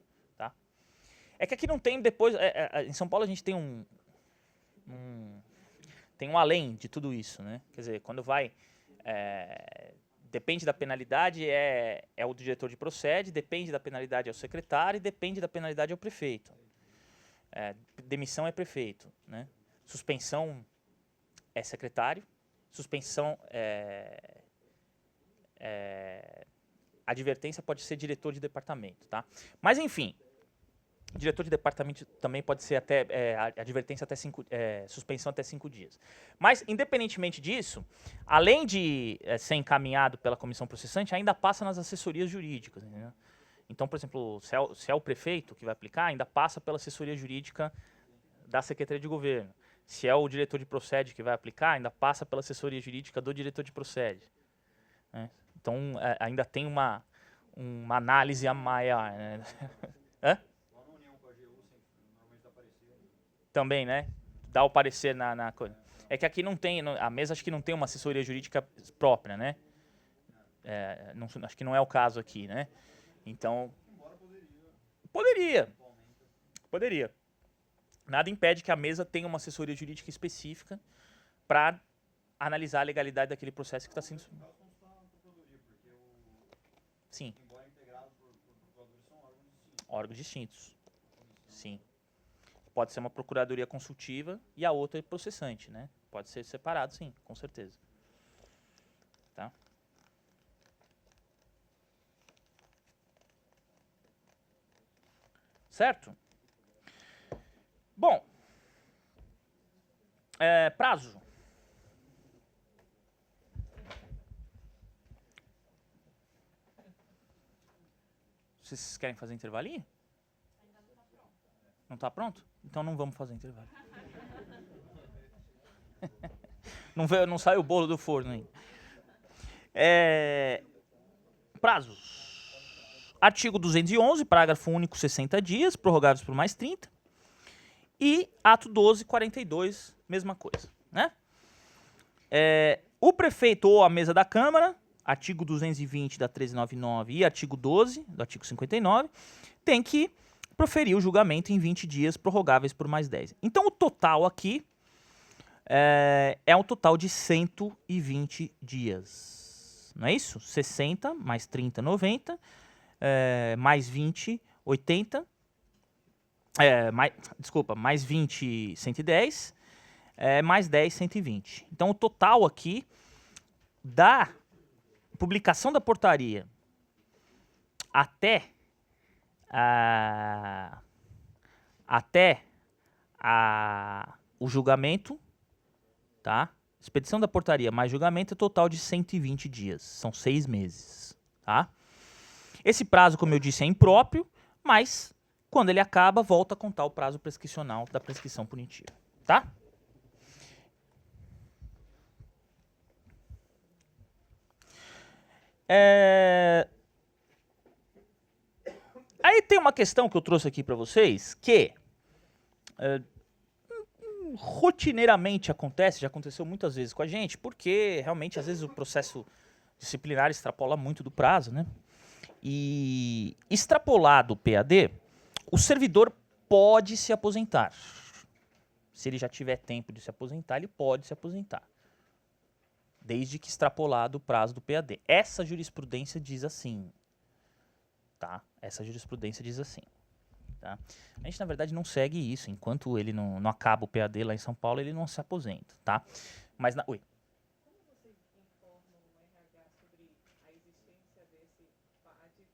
É que aqui não tem depois... em São Paulo a gente tem tem um além de tudo isso, né? Quer dizer, quando vai... depende da penalidade, é o diretor de procede, depende da penalidade é o secretário e depende da penalidade é o prefeito. Demissão é prefeito, né? Suspensão é secretário, suspensão advertência pode ser diretor de departamento, tá? Mas enfim... Diretor de departamento também pode ser até advertência até suspensão até 5 dias. Mas, independentemente disso, além de ser encaminhado pela comissão processante, ainda passa nas assessorias jurídicas. Entendeu? Então, por exemplo, se é o prefeito que vai aplicar, ainda passa pela assessoria jurídica da Secretaria de Governo. Se é o diretor de procede que vai aplicar, ainda passa pela assessoria jurídica do diretor de procede. Né? Então, ainda tem uma análise a maior. Né? Hã? Também, né? Dá o parecer na coisa. É que aqui não tem, a mesa acho que não tem uma assessoria jurídica própria, né? Acho que não é o caso aqui, né? Então... Poderia. Poderia. Nada impede que a mesa tenha uma assessoria jurídica específica para analisar a legalidade daquele processo que está sendo... No caso, como está na procuradoria, porque Sim, embora integrado por procuradores, são órgãos distintos. órgãos distintos. Sim. Pode ser uma procuradoria consultiva e a outra é processante, né? Pode ser separado, sim, com certeza. Tá? Certo? Bom, prazo. Vocês querem fazer intervalinho? Não está pronto? Então não vamos fazer intervalo. Não sai o bolo do forno ainda. Prazos. Artigo 211, parágrafo único, 60 dias, prorrogáveis por mais 30. E ato 12, 42, mesma coisa, né? O prefeito ou a mesa da Câmara, artigo 220 da 1399 e artigo 12 do artigo 59, tem que proferir o julgamento em 20 dias, prorrogáveis por mais 10. Então o total aqui é um total de 120 dias. Não é isso? 60 mais 30, 90, mais 20, 80. Mais 20, 110, mais 10, 120. Então, o total aqui da publicação da portaria até o julgamento, tá? Expedição da portaria mais julgamento é total de 120 dias. São 6 meses, tá? Esse prazo, como eu disse, é impróprio, mas quando ele acaba, volta a contar o prazo prescricional da prescrição punitiva, tá? Aí tem uma questão que eu trouxe aqui para vocês, que rotineiramente acontece, já aconteceu muitas vezes com a gente, porque realmente às vezes o processo disciplinar extrapola muito do prazo, né? E extrapolado o PAD, o servidor pode se aposentar. Se ele já tiver tempo de se aposentar, ele pode se aposentar. Desde que extrapolado o prazo do PAD. Essa jurisprudência diz assim. Tá? Essa jurisprudência diz assim. Tá? A gente, na verdade, não segue isso. Enquanto ele não acaba o PAD lá em São Paulo, ele não se aposenta. Tá? Mas Oi. Como vocês informam o RH sobre a existência desse PAD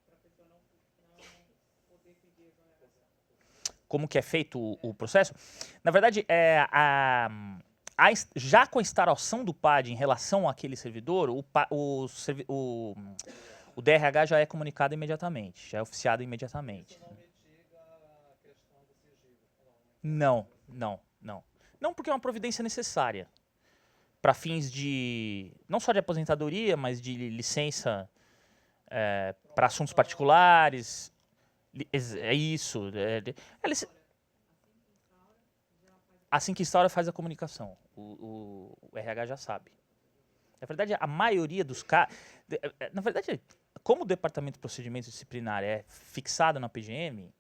para a pessoa não poder pedir exoneração? Como que é feito o processo? Na verdade, já com a instauração do PAD em relação àquele servidor, o DRH já é comunicado imediatamente, já é oficiado imediatamente. Isso não mitiga a questão do sigilo. Não. Não, porque é uma providência necessária para fins de, não só de aposentadoria, mas de licença para assuntos particulares. É isso. Assim que instaura, faz a comunicação. O RH já sabe. Na verdade, a maioria dos casos... Na verdade, como o Departamento de Procedimento Disciplinar é fixado na PGM,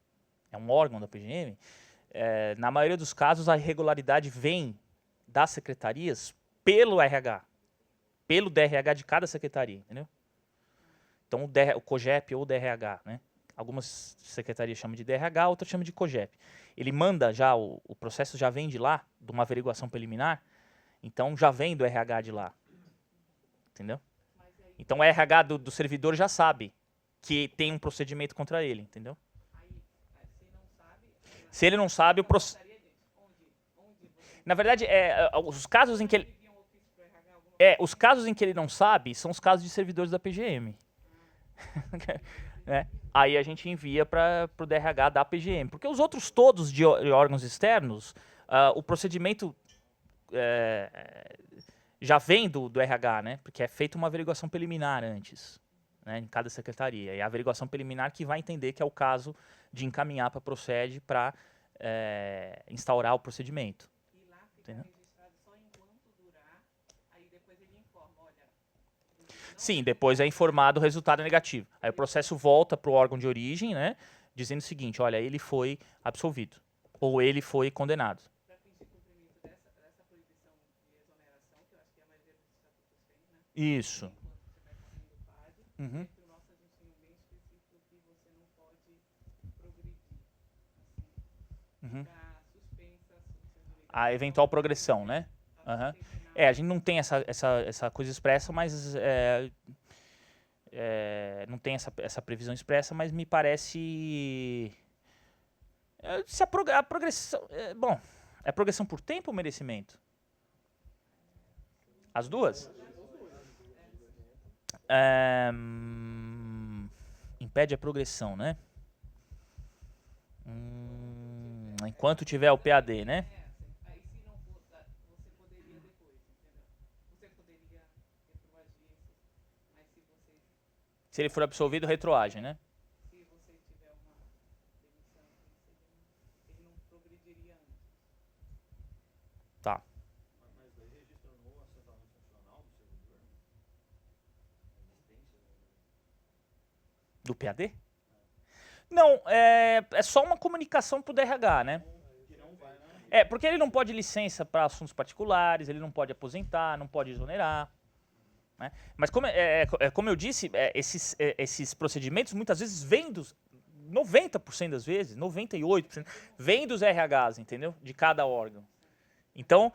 é um órgão da PGM, na maioria dos casos a irregularidade vem das secretarias pelo RH. Pelo DRH de cada secretaria, entendeu? Então, o COGEP ou o DRH, né? Algumas secretarias chamam de DRH, outras chamam de COGEP. Ele manda já, o processo já vem de lá, de uma averiguação preliminar, então já vem do RH de lá. Entendeu? Então o RH do servidor já sabe que tem um procedimento contra ele, entendeu? Se ele não sabe, o processo... Na verdade, os casos em que ele... os casos em que ele não sabe são os casos de servidores da PGM. Né? Aí a gente envia para o DRH da PGM. Porque os outros todos de órgãos externos, o procedimento já vem do RH, né? Porque é feita uma averiguação preliminar antes, né? Em cada secretaria. E a averiguação preliminar que vai entender que é o caso de encaminhar para a Procede para instaurar o procedimento. E lá fica registrado só enquanto durar, aí depois ele informa, olha... Sim, depois é informado o resultado negativo. Aí o processo volta para o órgão de origem, né? dizendo o seguinte, olha, ele foi absolvido, ou ele foi condenado. Para fins de cumprimento dessa proibição de exoneração, que eu acho que a maioria dos estatutos tem, né? Isso. Enquanto você vai fazendo o PAD, Uhum. e o nosso a gente tem um bem específico que você não pode progredir, assim, Uhum. ficar suspensa o seu direito A eventual progressão, né? a Aham. terminar. A gente não tem essa coisa expressa, mas não tem essa previsão expressa, mas me parece se a progressão, bom, é progressão por tempo ou merecimento? As duas? Impede a progressão, né? Enquanto tiver o PAD, né? Aí se não for, você poderia depois, entendeu? Você poderia retroagir esses, mas se você Se ele for absolvido, retroage, né? se você tiver uma demissão, assim, ele não progrediria antes. Tá. Mas daí registra no assentamento funcional do servidor? A existência Do PAD? Não, é só uma comunicação pro DRH, né? que não vai na... Porque ele não pode licença para assuntos particulares, ele não pode aposentar, não pode exonerar. Né? Mas como eu disse, esses procedimentos muitas vezes vêm dos 90% das vezes, 98%, vêm dos RHs, entendeu? De cada órgão. Então,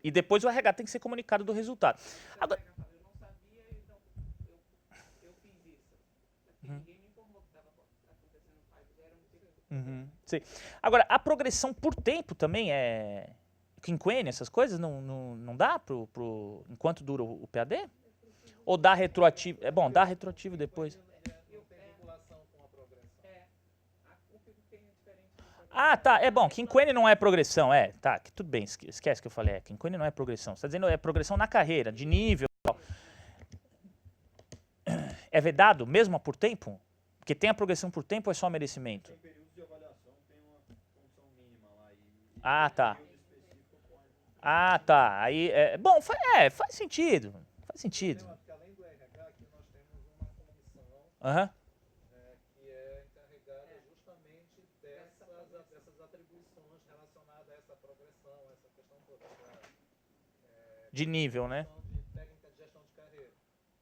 e depois o RH tem que ser comunicado do resultado. Agora, Eu não sabia, então eu fiz isso. Porque ninguém me informou que estava acontecendo no pai, era um tipo. sim. Agora, a progressão por tempo também é quinquênio, essas coisas, não dá enquanto dura o PAD? Ou dá retroativo? É bom, dá retroativo depois. Não tem vinculação com a progressão. O que tem é diferente do Ah, tá, é bom, quinquênio não é progressão, tá, tudo bem, esquece que eu falei, quinquênio não é progressão, você tá dizendo é progressão na carreira, de nível e tal. É vedado mesmo por tempo? Porque tem a progressão por tempo ou é só merecimento? Tem períodos de avaliação, tem uma condição mínima lá e Ah, tá. período específico pode... Ah, tá, aí, bom, faz sentido, faz sentido. Porque além do RH, aqui nós temos uma comissão Aham, que é encarregada justamente dessas atribuições relacionadas a essa progressão, essa questão toda de nível, né? de técnica de gestão de carreira.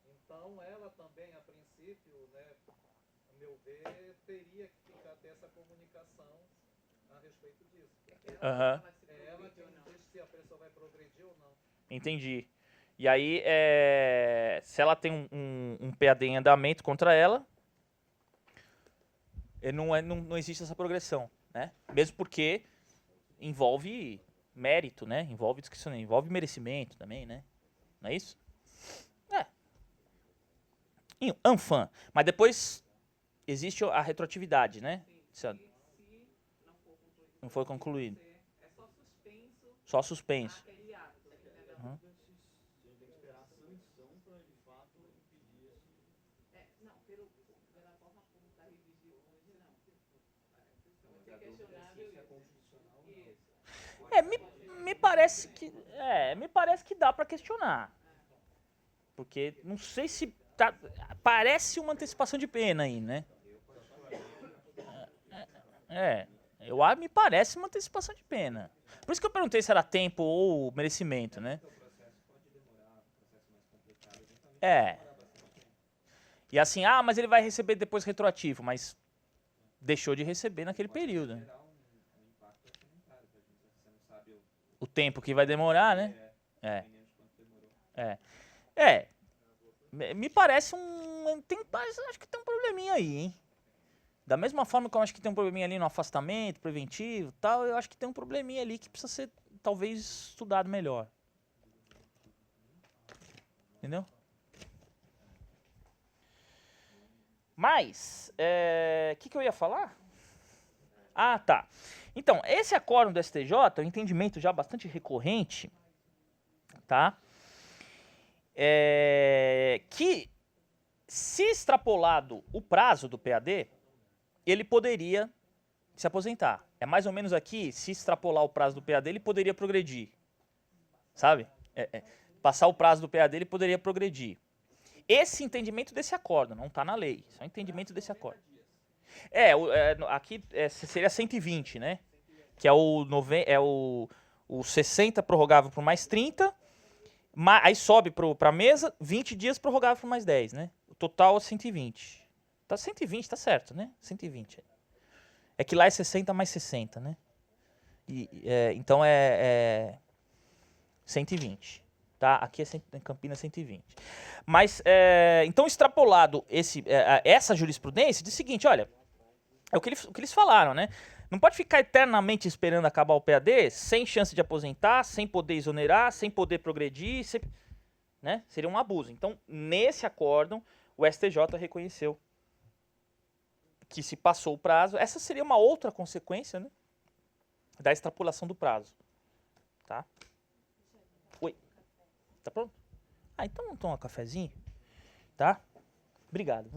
Então, ela também, a princípio, né, a meu ver, teria que ter essa comunicação a respeito disso. Aham, É ela que diz se a pessoa vai progredir ou não. entendi. E aí, se ela tem um PAD em andamento contra ela, não existe essa progressão, né? Mesmo porque envolve mérito, né? Envolve discrição, envolve merecimento também, né? Não é isso? Anfam. Mas depois existe a retroatividade, né? Se Se não for concluído, não foi concluído. é só suspenso Só suspenso. aquele ato, entendeu? Uhum. A gente tem que esperar a sanção para, de fato, impedir esse... Não, pela forma como está redigido hoje, não. Vai ser questionável isso. Me parece que dá pra questionar. Porque não sei se parece uma antecipação de pena aí, né? Me parece uma antecipação de pena. Por isso que eu perguntei se era tempo ou merecimento, né? E assim, mas ele vai receber depois retroativo, mas deixou de receber naquele período. Né? O tempo que vai demorar, né? Me parece acho que tem um probleminha aí, hein? Da mesma forma que eu acho que tem um probleminha ali no afastamento preventivo e tal, eu acho que tem um probleminha ali que precisa ser, talvez, estudado melhor. Entendeu? Mas, o que eu ia falar? Ah, tá. Então, esse acórdão do STJ é um entendimento já bastante recorrente, tá? Que, se extrapolado o prazo do PAD, ele poderia se aposentar. É mais ou menos aqui, se extrapolar o prazo do PAD, ele poderia progredir. Sabe? Passar o prazo do PAD, ele poderia progredir. esse entendimento desse acordo, não está na lei. Isso é um entendimento desse acordo. Aqui seria 120, né? Que é o 60 prorrogável por mais 30, aí sobe para a mesa, 20 dias prorrogável por mais 10, né? O total é 120. Tá 120, tá certo, né? 120. É que lá é 60 mais 60, né? Então é 120. Tá? Aqui em Campinas 120. Mas, então, extrapolado essa jurisprudência, diz o seguinte, olha, é o que eles falaram, né? Não pode ficar eternamente esperando acabar o PAD sem chance de aposentar, sem poder exonerar, sem poder progredir, né? Seria um abuso. Então, nesse acórdão, o STJ reconheceu que se passou o prazo. Essa seria uma outra consequência, né, da extrapolação do prazo. Tá? Oi. Tá pronto? Então vamos tomar um cafezinho? Tá? Obrigado.